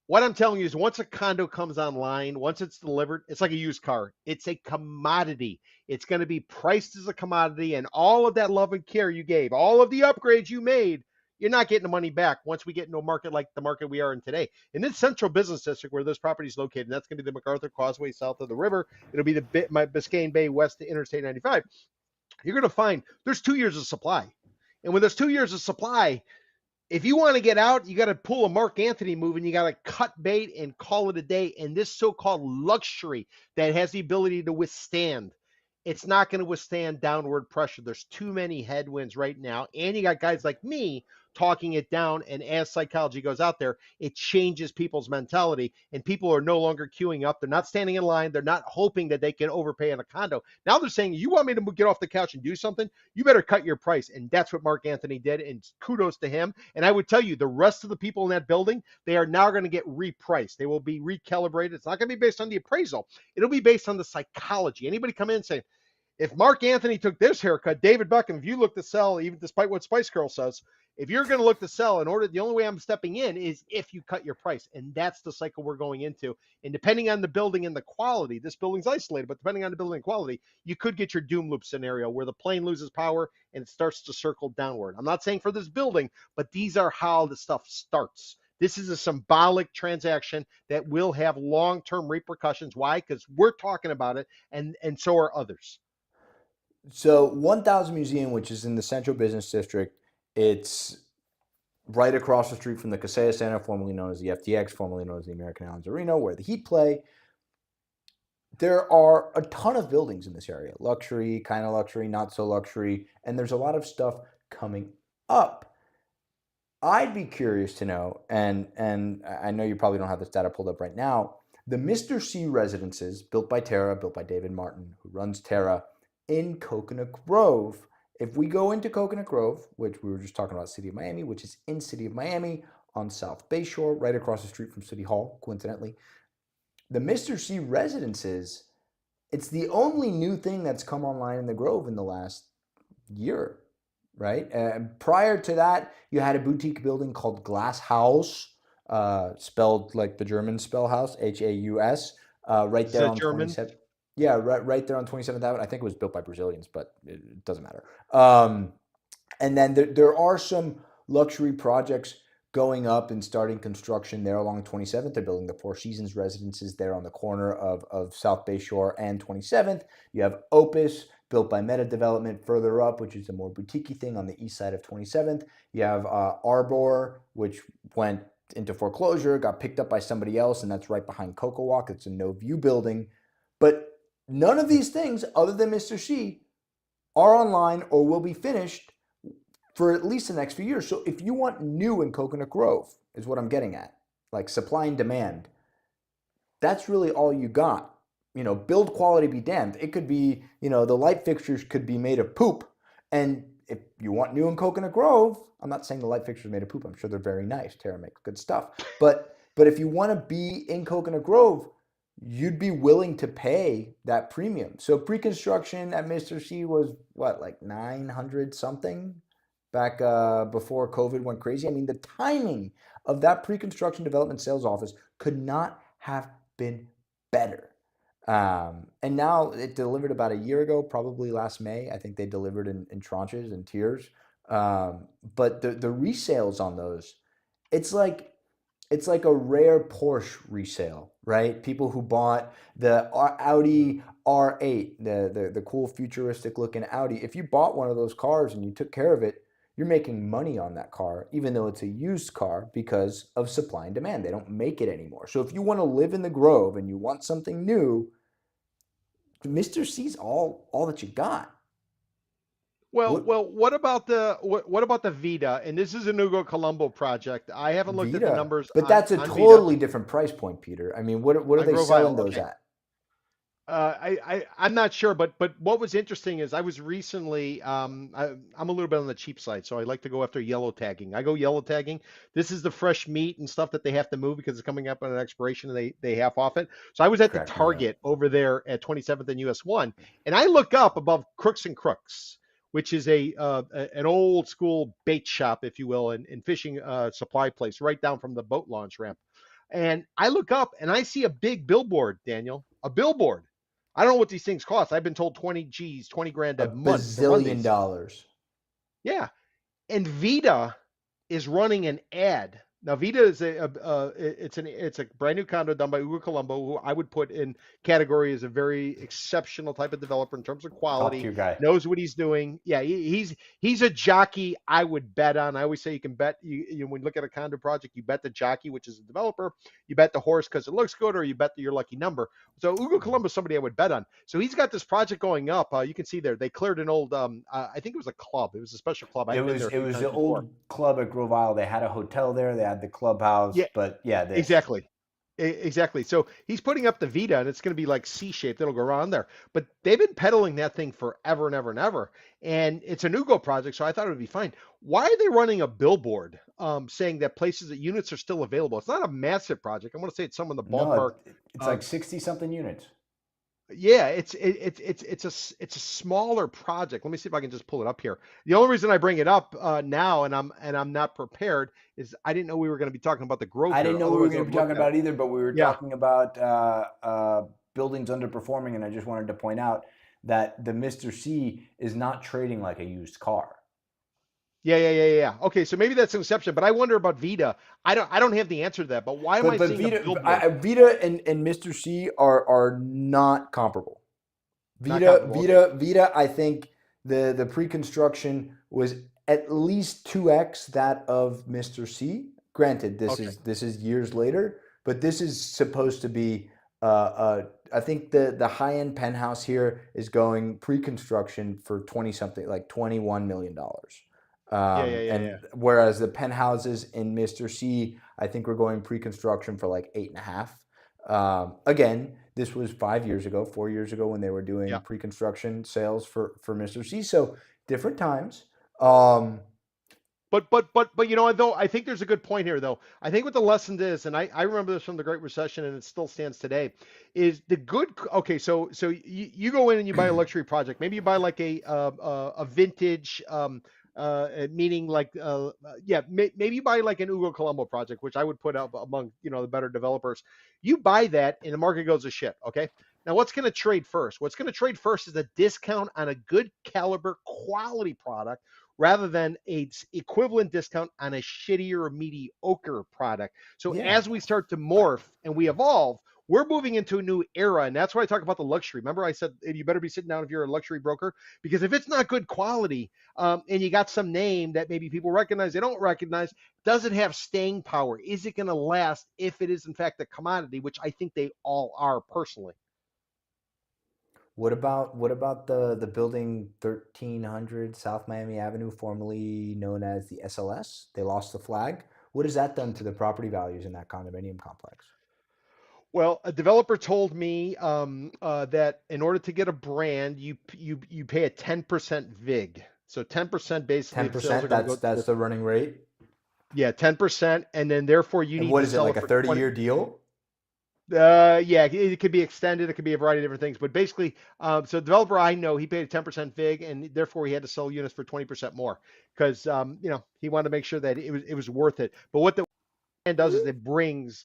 What I'm telling you is once a condo comes online, once it's delivered, it's like a used car. It's a commodity. It's going to be priced as a commodity, and all of that love and care you gave, all of the upgrades you made, you're not getting the money back once we get into a market like the market we are in today. In this central business district where this property is located, and that's going to be the MacArthur Causeway south of the river. It'll be the Biscayne Bay west to Interstate 95. You're going to find there's 2 years of supply. And when there's 2 years of supply, if you want to get out, you got to pull a Mark Anthony move and you got to cut bait and call it a day. And this so-called luxury that has the ability to withstand, it's not going to withstand downward pressure. There's too many headwinds right now. And you got guys like me talking it down. And as psychology goes out there, it changes people's mentality. And people are no longer queuing up. They're not standing in line. They're not hoping that they can overpay on a condo. Now they're saying, you want me to get off the couch and do something? You better cut your price. And that's what Mark Anthony did. And kudos to him. And I would tell you, the rest of the people in that building, they are now going to get repriced. They will be recalibrated. It's not going to be based on the appraisal. It'll be based on the psychology. Anybody come in and say, if Mark Anthony took this haircut, David Beckham, if you look to sell, even despite what Spice Girl says, if you're going to look to sell, the only way I'm stepping in is if you cut your price. And that's the cycle we're going into. And depending on the building and the quality, this building's isolated, but depending on the building and quality, you could get your doom loop scenario where the plane loses power and it starts to circle downward. I'm not saying for this building, but these are how the stuff starts. This is a symbolic transaction that will have long-term repercussions. Why? Because we're talking about it, and so are others. So 1000 Museum, which is in the Central Business District, it's right across the street from the Kaseya Center, formerly known as the FTX, formerly known as the American Airlines Arena, where the Heat play. There are a ton of buildings in this area, luxury, kind of luxury, not so luxury, and there's a lot of stuff coming up. I'd be curious to know, and I know you probably don't have this data pulled up right now, the Mr. C residences built by Terra, built by David Martin, who runs Terra, in Coconut Grove. If we go into Coconut Grove, which we were just talking about City of Miami, which is in City of Miami on South Bayshore, right across the street from City Hall, coincidentally, the Mr. C residences, it's the only new thing that's come online in the Grove in the last year, right? Prior to that, you had a boutique building called Glass House, spelled like the German spell house, Haus, right there on German. 27th. Yeah, right there on 27th Avenue. I think it was built by Brazilians, but it doesn't matter. And then there are some luxury projects going up and starting construction there along 27th. They're building the Four Seasons residences there on the corner of South Bay Shore and 27th. You have Opus, built by Meta Development, further up, which is a more boutique thing on the east side of 27th. You have Arbor, which went into foreclosure, got picked up by somebody else, and that's right behind Coco Walk. It's a no view building. But none of these things, other than Mr. C, are online or will be finished for at least the next few years. So if you want new in Coconut Grove, is what I'm getting at, like supply and demand, that's really all you got. Build quality be damned. It could be, the light fixtures could be made of poop. And if you want new in Coconut Grove, I'm not saying the light fixtures are made of poop. I'm sure they're very nice. Terra makes good stuff. But if you want to be in Coconut Grove, you'd be willing to pay that premium. So pre-construction at Mr. C was what, like 900 something back before COVID went crazy. I mean, the timing of that pre-construction development sales office could not have been better. And now it delivered about a year ago, probably last May. I think they delivered in tranches and tiers. But the resales on those, it's like a rare Porsche resale, right? People who bought the Audi R8, the cool futuristic looking Audi. If you bought one of those cars and you took care of it, you're making money on that car, even though it's a used car, because of supply and demand. They don't make it anymore. So if you want to live in the Grove and you want something new, Mr. C's all that you got. Well, What what about the Vita? And this is a Nugo Colombo project. I haven't looked at the Vita? numbers But that's a on Vita. totally different price point, Peter. I mean, what are On they Grove selling Isle. those Okay. at? I'm not sure, but what was interesting is I was recently I'm a little bit on the cheap side, so I like to go after yellow tagging. I go yellow tagging. This is the fresh meat and stuff that they have to move because it's coming up on an expiration and they half off it. So I was at the Crack me up. Target over there at 27th and US 1, and I look up above Crooks and Crooks, which is an old school bait shop, if you will, and fishing supply place right down from the boat launch ramp. And I look up and I see a big billboard, Daniel, a billboard. I don't know what these things cost. I've been told 20 G's, 20 grand A a month to run bazillion these. dollars. Yeah. And Vita is running an ad. Now Vita is it's a brand new condo done by Ugo Colombo, who I would put in category as a very exceptional type of developer in terms of Top quality, tier guy. knows what he's doing. Yeah, he's a jockey I would bet on. I always say you can bet when you look at a condo project, you bet the jockey, which is a developer, you bet the horse because it looks good, or you bet your lucky number. So Ugo Colombo is somebody I would bet on. So he's got this project going up. You can see there they cleared an old I think it was a club. It was a special club. It I've been was there a it few was times the before. old club at Grove Isle. They had a hotel there. They had the clubhouse. Yeah, But yeah, this. exactly. Exactly. So he's putting up the Vita and it's going to be like C-shaped. It'll go around there. But they've been peddling that thing forever and ever and ever. And it's a Nugo project, so I thought it would be fine. Why are they running a billboard saying that that units are still available? It's not a massive project. I want to say it's somewhere in the No, ballpark it's like of 60 something units. yeah, it's a smaller project. Let me see if I can just pull it up here. The only reason I bring it up now, and I'm not prepared, is I didn't know we were going to be talking about the Grove I didn't here. know we were Otherwise, I going would to have be talking looked at it. about it either, but we were Yeah, talking about buildings underperforming, and I just wanted to point out that the Mr. C is not trading like a used car. yeah. Okay, so maybe that's an exception, but I wonder about Vita. I don't have the answer to that. But why am I But seeing a Vita, billboard? Vita and Mr. C are not comparable. Not comparable. Okay. Vita. I think the pre-construction was at least 2x that of Mr. C. Granted, Okay. this is years later, but this is supposed to be. I think the high end penthouse here is going pre-construction for 20 something, like $21 million. Yeah. And whereas the penthouses in Mr. C, I think we're going pre-construction for like 8.5. Again, this was 5 years ago, 4 years ago when they were doing Yeah. pre-construction sales for Mr. C. So different times. Um, But though I think there's a good point here though. I think what the lesson is, and I remember this from the Great Recession, and it still stands today, is the good. Okay, so you go in and you buy a luxury project. Maybe you buy like a vintage. Meaning like yeah, maybe you buy like an Ugo Colombo project, which I would put up among the better developers. You buy that and the market goes to shit. Okay, now what's going to trade first? What's going to trade first is a discount on a good caliber quality product rather than a equivalent discount on a shittier or mediocre product. So Yeah. as we start to morph and we evolve, we're moving into a new era. And that's why I talk about the luxury. Remember, I said you better be sitting down if you're a luxury broker, because if it's not good quality, and you got some name that maybe people recognize, they don't recognize, does it have staying power? Is it going to last if it is, in fact, a commodity, which I think they all are personally? What about the building 1300 South Miami Avenue, formerly known as the SLS? They lost the flag. What has that done to the property values in that condominium complex? Well, a developer told me that in order to get a brand, you pay a 10% VIG. So 10% basically Ten of sales are percent. going to That's go. that's the running rate. Yeah, 10%, and then therefore you And need what to is it, sell like it a for 30 20. year deal? Yeah, it could be extended. It could be a variety of different things. But basically, so the developer I know, he paid a 10% VIG, and therefore he had to sell units for 20% more because he wanted to make sure that it was worth it. But what the brand does is it brings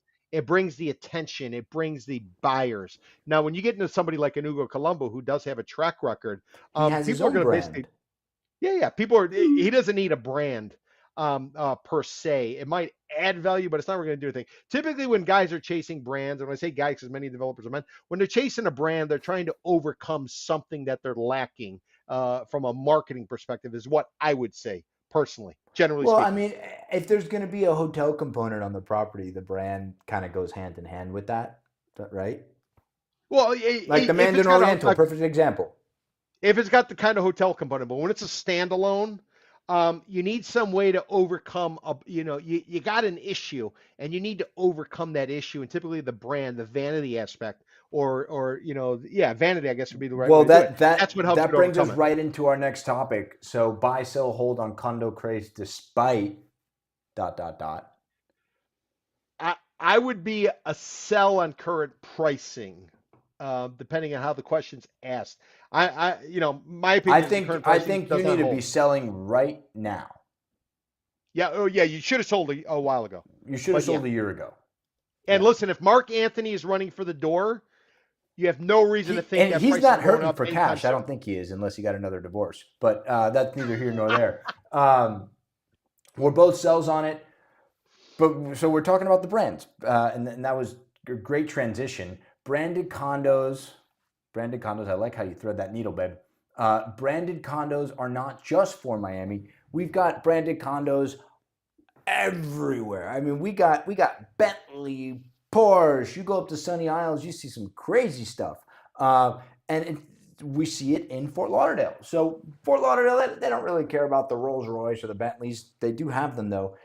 the attention, it brings the buyers. Now, when you get into somebody like an Ugo Colombo who does have a track record, He has his people are own going to basically. brand. Yeah. People are. He doesn't need a brand per se. It might add value, but it's not really going to do anything. Typically, when guys are chasing brands, and when I say guys, because many developers are men, when they're chasing a brand, they're trying to overcome something that they're lacking from a marketing perspective, is what I would say personally, generally Well, I speaking. mean, if there's going to be a hotel component on the property, the brand kind of goes hand in hand with that, right? Well, Like the if it's Mandarin got a, Oriental, perfect example. if it's got the kind of hotel component, but when it's a standalone, you need some way to overcome you got an issue and you need to overcome that issue. And typically the brand, the vanity aspect, or vanity, I guess would be the right Well, way to do it. that that That's what helps you that to brings overcome us it. right into our next topic. So buy, sell, hold on condo craze despite dot dot dot. I would be a sell on current pricing, depending on how the question's asked. My I opinion is the think current I pricing think you does need not to be hold. selling right now. Yeah, oh yeah, you should have sold a while ago. You should have But yeah. sold a year ago. And Yeah. listen, if Mark Anthony is running for the door, you have no reason to think that He's prices are not going hurting up for anytime cash. I soon. don't think he is, unless he got another divorce. But that's neither here nor there. We're both sells on it. But so we're talking about the brands, and that was a great transition. Branded condos, branded condos. I like how you thread that needle, babe. Branded condos are not just for Miami. We've got branded condos everywhere. I mean, we got Bentley, Porsche. You go up to Sunny Isles, you see some crazy stuff, and we see it in Fort Lauderdale. So Fort Lauderdale, they don't really care about the Rolls Royce or the Bentleys. They do have them though.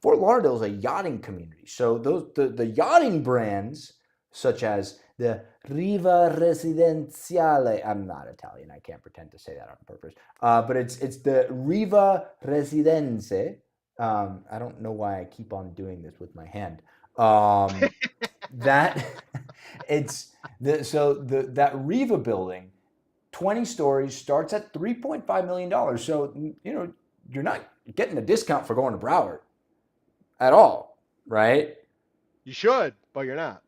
Fort Lauderdale is a yachting community. So the yachting brands, such as the Riva Residenziale. I'm not Italian. I can't pretend to say that on purpose. But it's the Riva Residenze. I don't know why I keep on doing this with my hand. That it's that Riva building, 20 stories, starts at $3.5 million. So you're not getting a discount for going to Broward at all, right? You should, but you're not.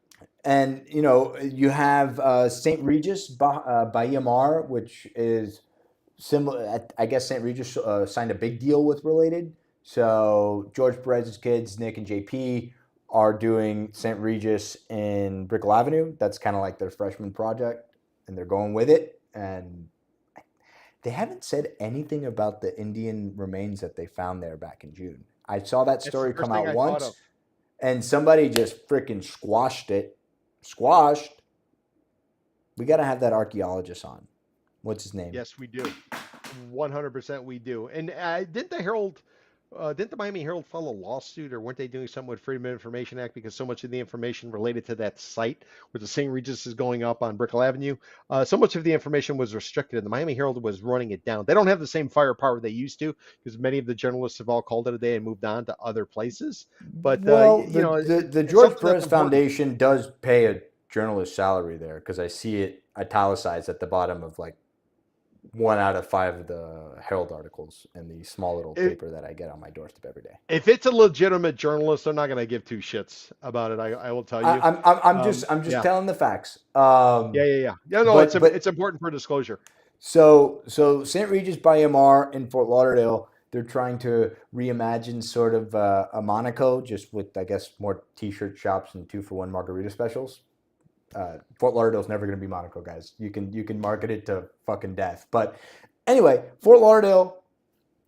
And you have St. Regis Bahia Mar, which is similar. I guess St. Regis signed a big deal with Related. So George Perez's kids, Nick and JP, are doing St. Regis in Brickell Avenue. That's kind of like their freshman project, and they're going with it. And they haven't said anything about the Indian remains that they found there back in June. I saw that That's the story first come thing out I thought once, of. and somebody just freaking squashed it. Squashed. We got to have that archaeologist on. What's his name? Yes, we do. 100% we do. And didn't the Miami Herald file a lawsuit, or weren't they doing something with Freedom of Information Act because so much of the information related to that site, where the St. Regis is going up on Brickell Avenue, so much of the information was restricted, and the Miami Herald was running it down. They don't have the same firepower they used to because many of the journalists have all called it a day and moved on to other places. But Well, the it's George something that's Perez important. Foundation does pay a journalist salary there, because I see it italicized at the bottom of like 1 out of 5 of the Herald articles in the small little It, paper that I get on my doorstep every day. if it's a legitimate journalist, they're not going to give two shits about it. I will tell you. I'm just Yeah. telling the facts. Yeah. No, it's But important for disclosure. so St. Regis by MR in Fort Lauderdale, They're trying to reimagine sort of a Monaco, just with, I guess, more T-shirt shops and 2-for-1 margarita specials. Fort Lauderdale's never going to be Monaco, guys. You can market it to fucking death. But anyway, Fort Lauderdale,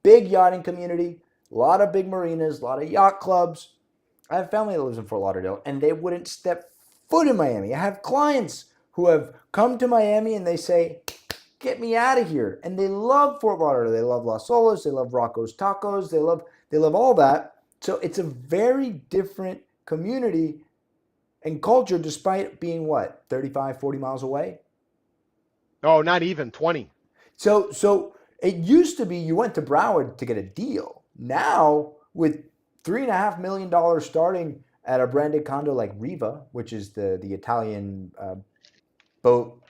big yachting community, a lot of big marinas, a lot of yacht clubs. I have family that lives in Fort Lauderdale, and they wouldn't step foot in Miami. I have clients who have come to Miami and they say, get me out of here. And they love Fort Lauderdale. They love Las Olas. They love Rocco's Tacos. They love all that. So it's a very different community and culture, despite being what, 35, 40 miles away? Oh, not even 20. So it used to be you went to Broward to get a deal. Now, with $3.5 million starting at a branded condo like Riva, which is the Italian boat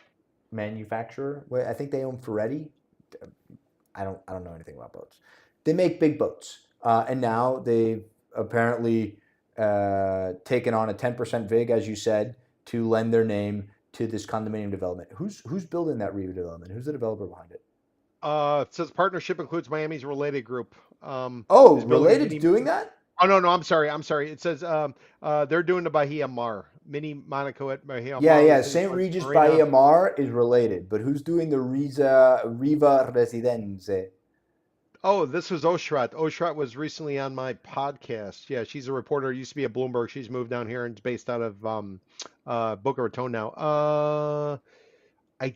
manufacturer. I think they own Ferretti. I don't know anything about boats. They make big boats, and now they've apparently taken on a 10% vig, as you said, to lend their name to this condominium development. Who's building that Riva development? Who's the developer behind it? It says partnership includes Miami's Related Group. Oh, Is building a Related's mini. doing that? Oh no, I'm sorry. It says they're doing the Bahia Mar mini Monaco at Bahia Yeah, Mar, yeah. which is St. like Regis marina. Bahia Mar is Related, but who's doing the Riva Residenze? Oh, this was Oshrat. Oshrat was recently on my podcast. Yeah, she's a reporter. Used to be at Bloomberg. She's moved down here and is based out of Boca Raton now. I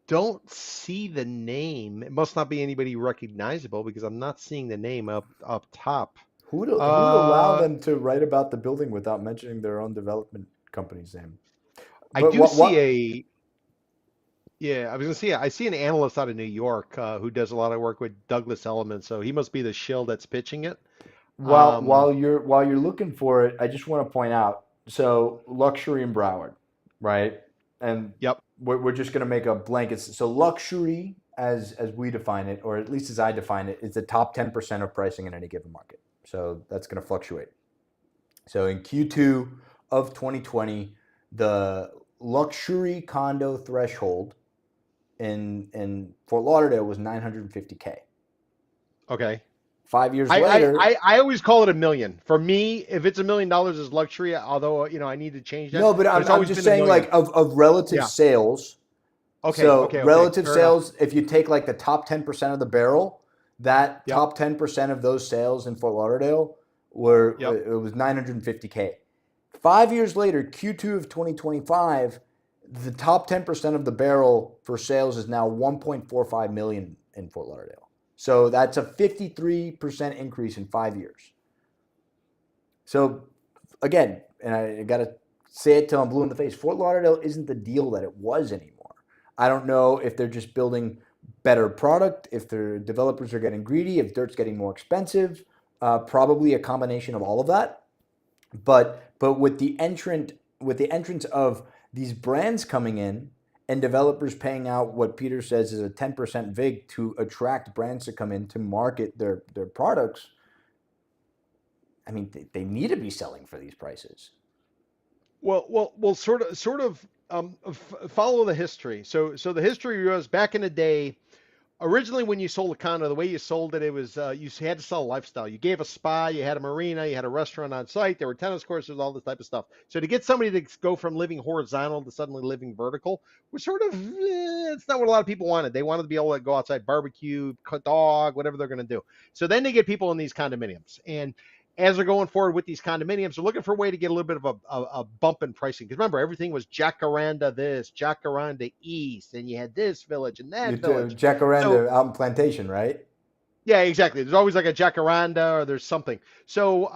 don't see the name. It must not be anybody recognizable because I'm not seeing the name up top. Who'd allow Uh, them to write about the building without mentioning their own development company's name? I But do what see what a Yeah, I was gonna say I see an analyst out of New York who does a lot of work with Douglas Elliman, so he must be the shill that's pitching it. while Um, while you're looking for it, I just want to point out, so luxury in Broward, right? And yep. we're just going to make a blanket. So luxury, as we define it, or at least as I define it, is the top 10% of pricing in any given market. So that's going to fluctuate. So in Q2 of 2020, the luxury condo threshold in Fort Lauderdale was 950K. Okay. 5 years I, I, later, I, I always call it a million. For me, if it's $1 million is luxury, although I need to change that, no, but but I'm, it's I'm always just been a saying, million. like, of relative Yeah. sales. Okay. So Okay. Okay. relative Fair enough. sales, if you take like the top 10% of the barrel, that Yep. top 10% of those sales in Fort Lauderdale were Yep. it was 950K. 5 years later, Q2 of 2025, the top 10% of the barrel for sales is now 1.45 million in Fort Lauderdale. So that's a 53% increase in 5 years. So again, and I got to say it till I'm blue in the face, Fort Lauderdale isn't the deal that it was anymore. I don't know if they're just building better product, if their developers are getting greedy, if dirt's getting more expensive. Probably a combination of all of that. But with the entrance of these brands coming in and developers paying out what Peter says is a 10% vig to attract brands to come in to market their products, I mean, they need to be selling for these prices. Well. Sort of. Follow the history. So the history was back in the day. Originally, when you sold a condo, the way you sold it, it was you had to sell a lifestyle. You gave a spa, you had a marina, you had a restaurant on site, there were tennis courses, all this type of stuff. So to get somebody to go from living horizontal to suddenly living vertical was sort of it's not what a lot of people wanted. They wanted to be able to go outside, barbecue, cook dog, whatever they're going to do. So then they get people in these condominiums, and as they're going forward with these condominiums, they're looking for a way to get a little bit of a bump in pricing. Because remember, everything was Jacaranda this, Jacaranda East, and you had this village and that village. So Jacaranda out in Plantation, right? yeah, exactly. There's always like a jacaranda or there's something. So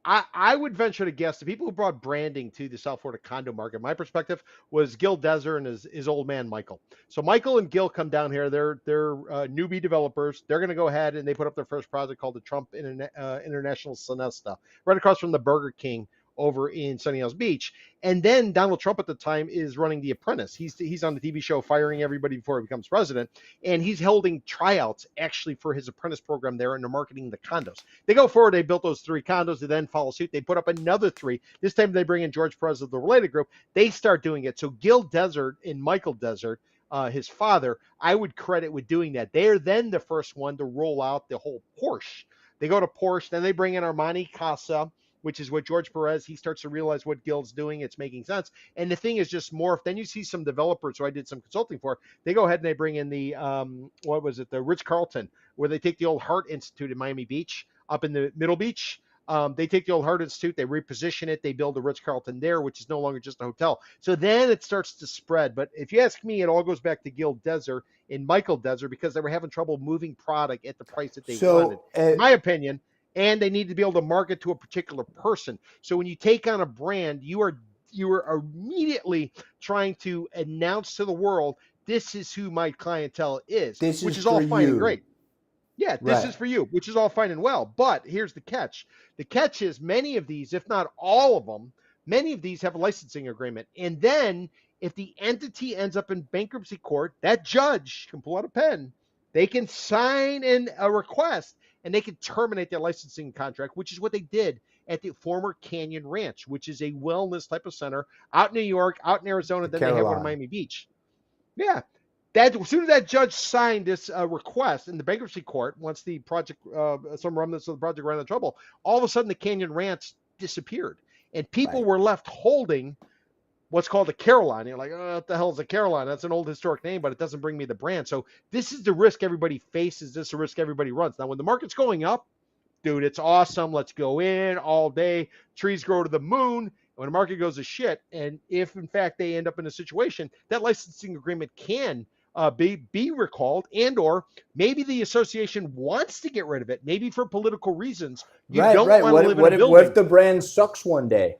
I would venture to guess the people who brought branding to the South Florida condo market, my perspective, was Gil Deser and his old man Michael. So Michael and Gil come down here. They're newbie developers. They're going to go ahead and they put up their first project called the Trump International Sonesta, right across from the Burger King over in Sunny Hills Beach. And then Donald Trump at the time is running The Apprentice. He's on the TV show firing everybody before he becomes president, and he's holding tryouts actually for his apprentice program there, and they're marketing the condos. They go forward, they built those 3 condos, they then follow suit, they put up another 3. This time they bring in George Perez of the Related Group. They start doing it. So Gil Desert and Michael Desert his father, I would credit with doing that. They're then the first one to roll out the whole Porsche. They go to Porsche, then they bring in Armani Casa, which is what George Perez, he starts to realize what Gil's doing. It's making sense. And the thing is just morphed. Then you see some developers who I did some consulting for. They go ahead and they bring in the, what was it, the Ritz-Carlton, where they take the old Heart Institute in Miami Beach up in the Middle Beach. They take the old Heart Institute, they reposition it, they build a Ritz-Carlton there, which is no longer just a hotel. So then it starts to spread. But if you ask me, it all goes back to Gil Deser and Michael Deser because they were having trouble moving product at the price that they wanted, So, in my opinion. And they need to be able to market to a particular person. So when you take on a brand, you are immediately trying to announce to the world, this is who my clientele is, this which is is for all fine and you. great. Yeah, this Right. is for you, which is all fine and well. But here's the catch. The catch is many of these, if not all of them, many of these have a licensing agreement. And then if the entity ends up in bankruptcy court, that judge can pull out a pen. They can sign in a request and they can terminate their licensing contract, which is what they did at the former Canyon Ranch, which is a wellness type of center out in New York, out in Arizona. The Then they have one in Caroline. Miami Beach. Yeah, that as soon as that judge signed this request in the bankruptcy court, once the project, some remnants of the project ran into trouble, all of a sudden the Canyon Ranch disappeared, and people Right. were left holding what's called a Caroline. You're like, oh, what the hell is a Caroline? That's an old historic name, but it doesn't bring me the brand. So this is the risk everybody faces. This is the risk everybody runs. Now, when the market's going up, dude, it's awesome. Let's go in all day. Trees grow to the moon. When the market goes to shit, and if in fact they end up in a situation, that licensing agreement can be recalled, and or maybe the association wants to get rid of it, maybe for political reasons. You Right, don't right. want to What if, live in a what if building. the brand sucks one day?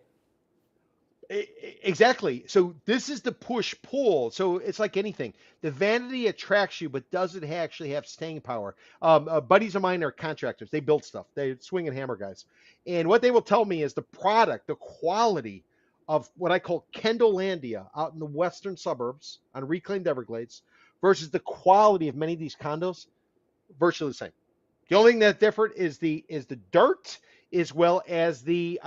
Exactly. So this is the push pull. So it's like anything. The vanity attracts you, but does it actually have staying power? Buddies of mine are contractors. They build stuff. They swing and hammer guys. And what they will tell me is the product, the quality of what I call Kendallandia out in the western suburbs on reclaimed Everglades versus the quality of many of these condos, virtually the same. The only thing that's different is the dirt as well as the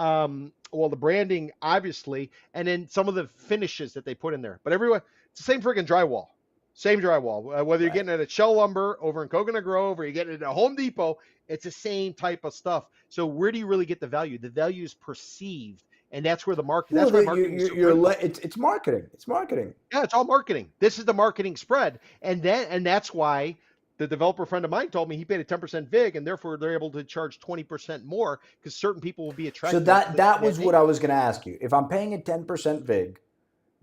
branding obviously, and then some of the finishes that they put in there. But everyone, it's the same freaking drywall, same drywall. Whether you're Right. getting it at Shell Lumber over in Coconut Grove or you're getting it at Home Depot, it's the same type of stuff. So where do you really get the value? The value is perceived, and that's where the market. Well, That's why marketing is so critical. it's marketing. It's marketing. Yeah, it's all marketing. This is the marketing spread, and that's why the developer friend of mine told me he paid a 10% vig, and therefore they're able to charge 20% more because certain people will be So attracted that that that was what name. I was going to ask you. If I'm paying a 10% vig,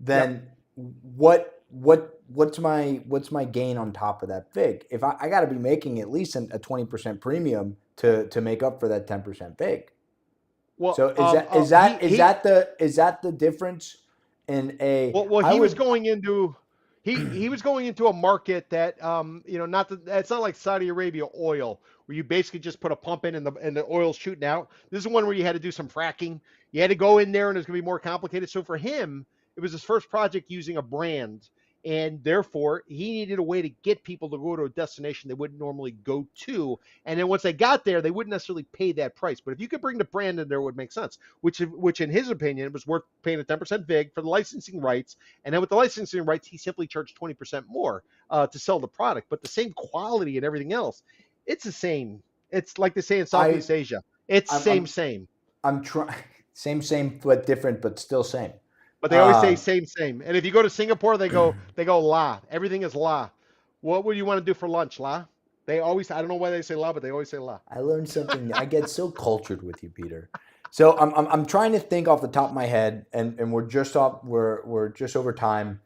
Yep. then what's my gain on top of that vig? If I got to be making at least a 20% premium to make up for that 10% vig. Well, So is that the difference in a I he was would going into he was going into a market that not that it's not like Saudi Arabia oil where you basically just put a pump in and the oil's shooting out. This is one where you had to do some fracking. You had to go in there and it's going to be more complicated. So for him, it was his first project using a brand, and therefore he needed a way to get people to go to a destination they wouldn't normally go to. And then once they got there, they wouldn't necessarily pay that price. But if you could bring the brand in there, it would make sense. Which in his opinion was worth paying a 10% vig for the licensing rights. And then with the licensing rights, he simply charged 20% more to sell the product. But the same quality and everything else, it's the same. It's like they say in I Southeast Asia. It's I'm same I'm same. I'm trying same but different but still same. But they always say Um, same same. And if you go to Singapore, they go la. Everything is la. What would you want to do for lunch, la? They always I don't know why they say la, but they always say la. I learned something. I get so cultured with you, Peter. So I'm trying to think off the top of my head, and we're just over time.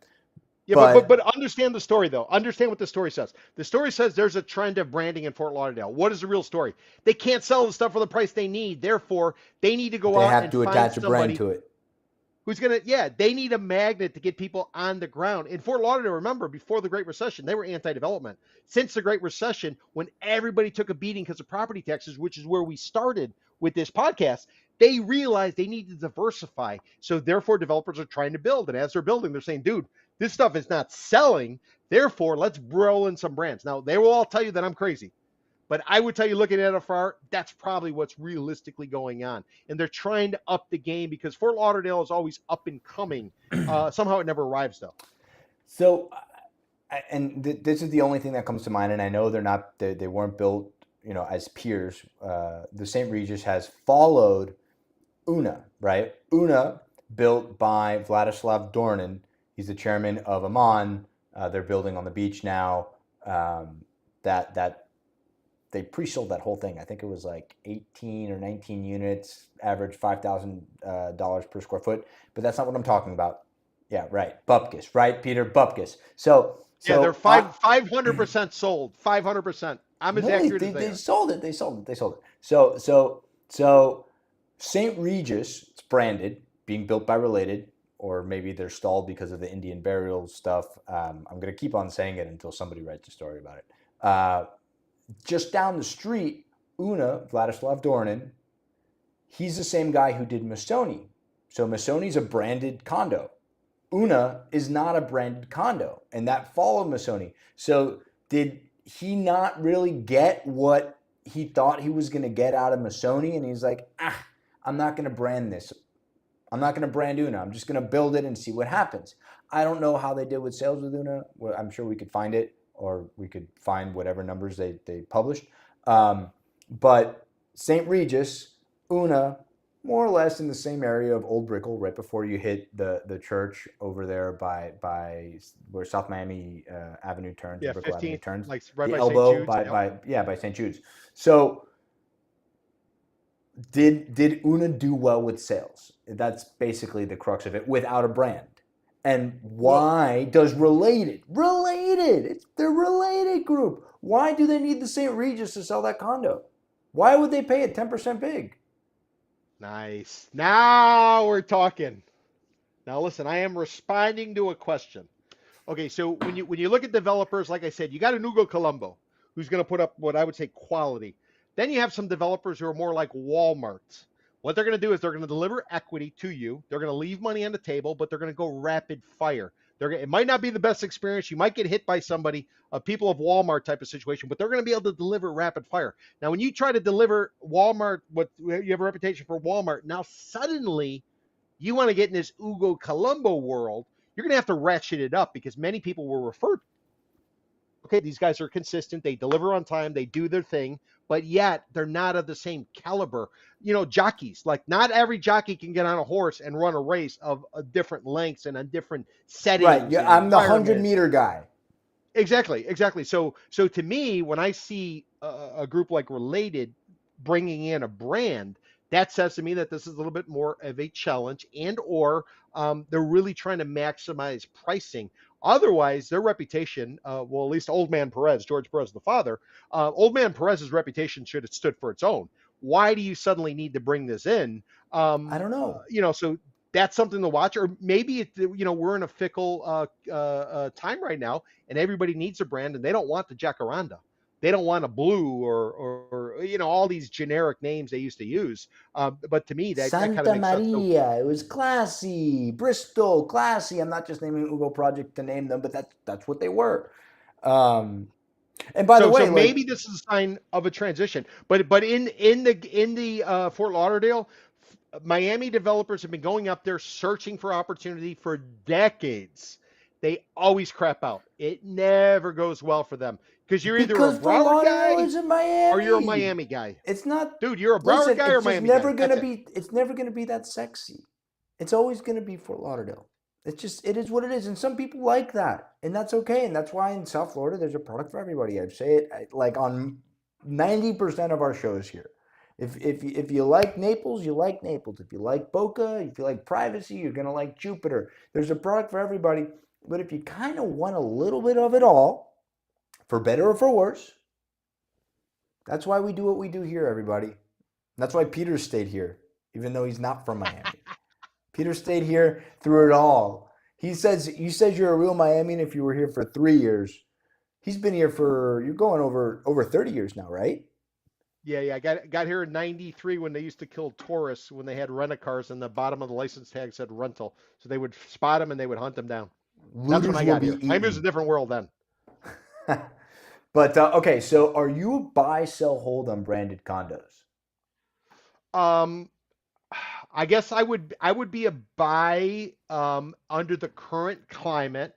Yeah, but But understand the story though. Understand what the story says. The story says there's a trend of branding in Fort Lauderdale. What is the real story? They can't sell the stuff for the price they need. Therefore, they need to go they out have and to find attach a brand somebody to it. who's gonna. Yeah, they need a magnet to get people on the ground. In Fort Lauderdale, remember before the Great Recession, they were anti-development. Since the Great Recession, when everybody took a beating because of property taxes, which is where we started with this podcast, they realized they need to diversify. So therefore, developers are trying to build, and as they're building, they're saying, "Dude, this stuff is not selling. Therefore, let's roll in some brands." Now, they will all tell you that I'm crazy, but I would tell you, looking at it afar, that's probably what's realistically going on. And they're trying to up the game because Fort Lauderdale is always up and coming. Somehow it never arrives, though. So This is the only thing that comes to mind, and I know they weren't built, as peers. The St. Regis has followed Una, right? Una, built by Vladislav Dornin. He's the chairman of Amman. They're building on the beach now. That they pre-sold that whole thing. I think it was like 18 or 19 units, average $5,000 per square foot. But that's not what I'm talking about. Yeah, right. Bupkis, right, Peter? Bupkis. So, Yeah, they're so I 500% sold. 500%. I'm as no, they, accurate they, as they they are. sold it. They sold it. They sold it. So St. Regis, it's branded, being built by Related, or maybe they're stalled because of the Indian burial stuff. I'm going to keep on saying it until somebody writes a story about it. Just down the street, Una, Vladislav Dornin, he's the same guy who did Missoni. So Missoni's a branded condo. Una is not a branded condo, and that followed Missoni. So did he not really get what he thought he was going to get out of Missoni? And he's like, I'm not going to brand this. I'm not going to brand Una. I'm just going to build it and see what happens. I don't know how they did with sales with Una. Well, I'm sure we could find it, or we could find whatever numbers they published. But St. Regis, Una, more or less in the same area of Old Brickell, right before you hit the church over there by where South Miami Avenue turns and Yeah, Brickell Avenue 15th, turns. like right The by St. elbow Jude's. by Yep. by St. Jude's. So did Una do well with sales? That's basically the crux of it without a brand. And Well, why does Related, it's the Related group. Why do they need the St. Regis to sell that condo? Why would they pay it 10% big? nice. Now we're talking. Now listen, I am responding to a question. Okay, so when you look at developers, like I said, you got an Ugo Colombo who's going to put up what I would say quality. Then you have some developers who are more like Walmarts. What they're going to do is they're going to deliver equity to you. They're going to leave money on the table, but they're going to go rapid fire. It might not be the best experience. You might get hit by somebody, a people of Walmart type of situation, but they're going to be able to deliver rapid fire. Now, when you try to deliver Walmart, what you have a reputation for Walmart, now suddenly you want to get in this Ugo Colombo world, you're going to have to ratchet it up because many people will refer, okay, these guys are consistent, they deliver on time, they do their thing, but yet they're not of the same caliber. Jockeys, like not every jockey can get on a horse and run a race of different lengths and on different Right. settings Yeah, and I'm the 100 environments. meter guy. Exactly. So to me, when I see a group like Related bringing in a brand, that says to me that this is a little bit more of a challenge, and or they're really trying to maximize pricing. Otherwise, their reputation, well, at least Old Man Perez, George Perez, the father, Old Man Perez's reputation should have stood for its own. Why do you suddenly need to bring this in? I don't know. So that's something to watch. Or maybe we're in a fickle time right now, and everybody needs a brand, and they don't want the Jacaranda. They don't want a blue or all these generic names they used to use. But to me, that kind of Santa makes sense. So Maria, it was classy. Bristol, classy. I'm not just naming Ugo Project to name them, but that's what they were. Um, and by the so way, maybe like, this is a sign of a transition. But in the Fort Lauderdale, Miami developers have been going up there searching for opportunity for decades. They always crap out. It never goes well for them because you're either a because Fort Broward Lauderdale guy is in or you're a Miami. Miami guy. It's not. Dude, you're a Broward Listen, guy or a it's just Miami guy. never That's gonna it. be. It's never gonna be that sexy. It's always gonna be Fort Lauderdale. It is what it is, and some people like that, and that's okay, and that's why in South Florida there's a product for everybody. I say it like on 90% of our shows here. If you like Naples, you like Naples. If you like Boca, if you like privacy, you're gonna like Jupiter. There's a product for everybody. But if you kind of want a little bit of it all, for better or for worse, that's why we do what we do here, everybody. That's why Peter stayed here, even though he's not from Miami. Peter stayed here through it all. He says you said you're a real Miamian if you were here for 3 years. He's been here for you're going over 30 years now, right? Yeah. Got here in '93 when they used to kill tourists when they had rent-a-cars and the bottom of the license tag said rental. So they would spot them and they would hunt them down. That's when Looters I will got be here. Miami was a eaten. different world then. But okay, so are you a buy, sell, hold on branded condos? Um, I guess I would be a buy under the current climate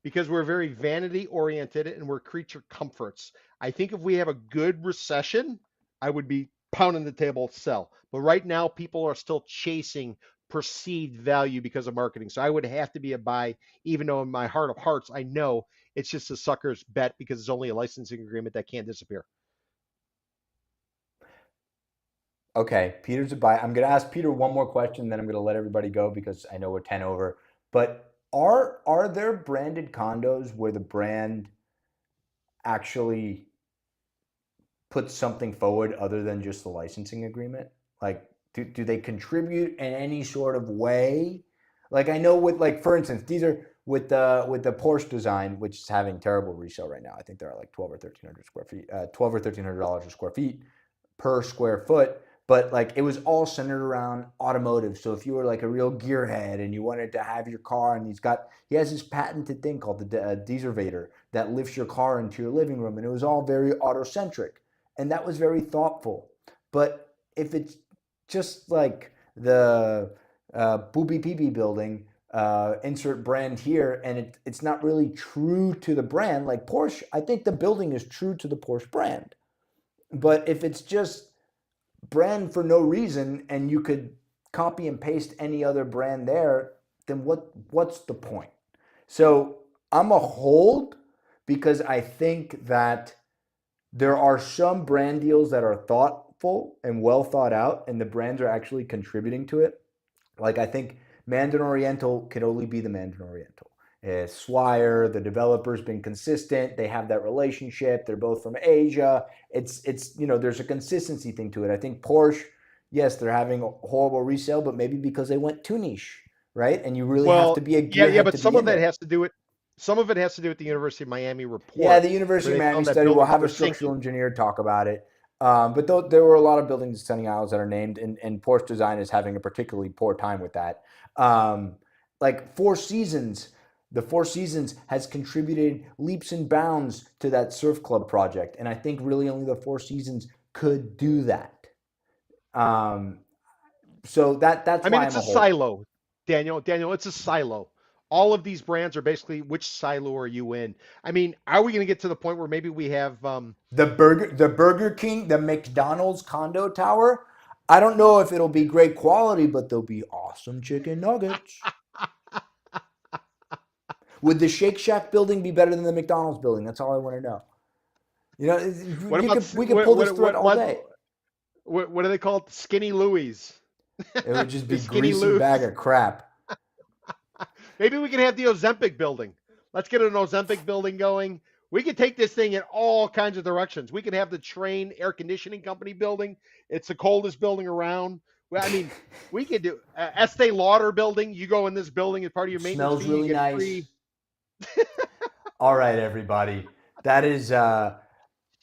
because we're very vanity oriented and we're creature comforts. I think if we have a good recession, I would be pounding the table sell. But right now, people are still chasing perceived value because of marketing. So I would have to be a buy, even though in my heart of hearts, I know it's just a sucker's bet because it's only a licensing agreement that can't disappear. Okay, Peter's a buy. I'm going to ask Peter one more question, then I'm going to let everybody go because I know we're 10 over. But are there branded condos where the brand actually puts something forward other than just the licensing agreement? Like, do they contribute in any sort of way? Like, I know with, like, for instance, these are with the Porsche design, which is having terrible resale right now. I think they're at like 12 or 1,300 square feet, $1,200 or $1,300 a square feet per square foot. But like it was all centered around automotive. So if you were like a real gearhead and you wanted to have your car, and he has this patented thing called the Deservator that lifts your car into your living room, and it was all very auto-centric, and that was very thoughtful. But if it's just like the Boopy Peepee building, insert brand here, and it's not really true to the brand, like Porsche, I think the building is true to the Porsche brand. But if it's just brand for no reason and you could copy and paste any other brand there, then what's the point? So I'm a hold because I think that there are some brand deals that are thoughtful and well thought out, and the brands are actually contributing to it. Like I think Mandarin Oriental can only be the Mandarin Oriental. Swire, the developer's been consistent. They have that relationship. They're both from Asia. It's there's a consistency thing to it. I think Porsche, yes, they're having a horrible resale, but maybe because they went too niche, right? And you really have to Well, be a yeah, gearhead but to be in there. some of it has to do with the University of Miami Yeah, report the where University of they Miami found that study. We'll buildings have were a structural sinking. engineer talk about it. But there were a lot of buildings in Sunny Isles that are named, and Porsche Design is having a particularly poor time with that. Um, like the Four Seasons has contributed leaps and bounds to that surf club project, and I think really only the Four Seasons could do that. Um, so that's I mean, why it's I'm a a hold. silo, Daniel. Daniel, it's a silo. All of these brands are basically which silo are you in? I mean, are we going to get to the point where maybe we have The Burger King, the McDonald's condo tower. I don't know if it'll be great quality, but they'll be awesome chicken nuggets. Would the Shake Shack building be better than the McDonald's building? That's all I want to know. You know, what about we could pull this thread all what day. what do they call it? Skinny Louie's. It would just The be Skinny greasy bag Lou's. of crap. Maybe we can have the Ozempic building. Let's get an Ozempic building going. We could take this thing in all kinds of directions. We could have the Train Air Conditioning Company building. It's the coldest building around. Well, I mean, we could do Estee Lauder building. You go in this building as part of your maintenance Smells fee. You really get nice. free. All right, everybody. That is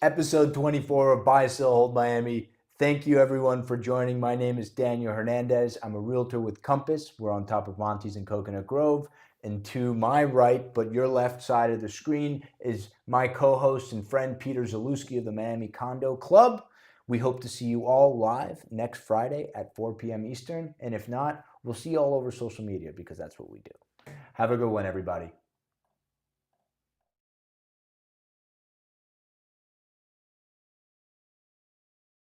episode 24 of Buy, Sell, Hold Miami. Thank you, everyone, for joining. My name is Daniel Hernandez. I'm a realtor with Compass. We're on top of Monty's in Coconut Grove. And to my right, but your left side of the screen, is my co-host and friend Peter Zalewski of the Miami Condo Club. We hope to see you all live next Friday at 4 p.m. Eastern. And if not, we'll see you all over social media because that's what we do. Have a good one, everybody.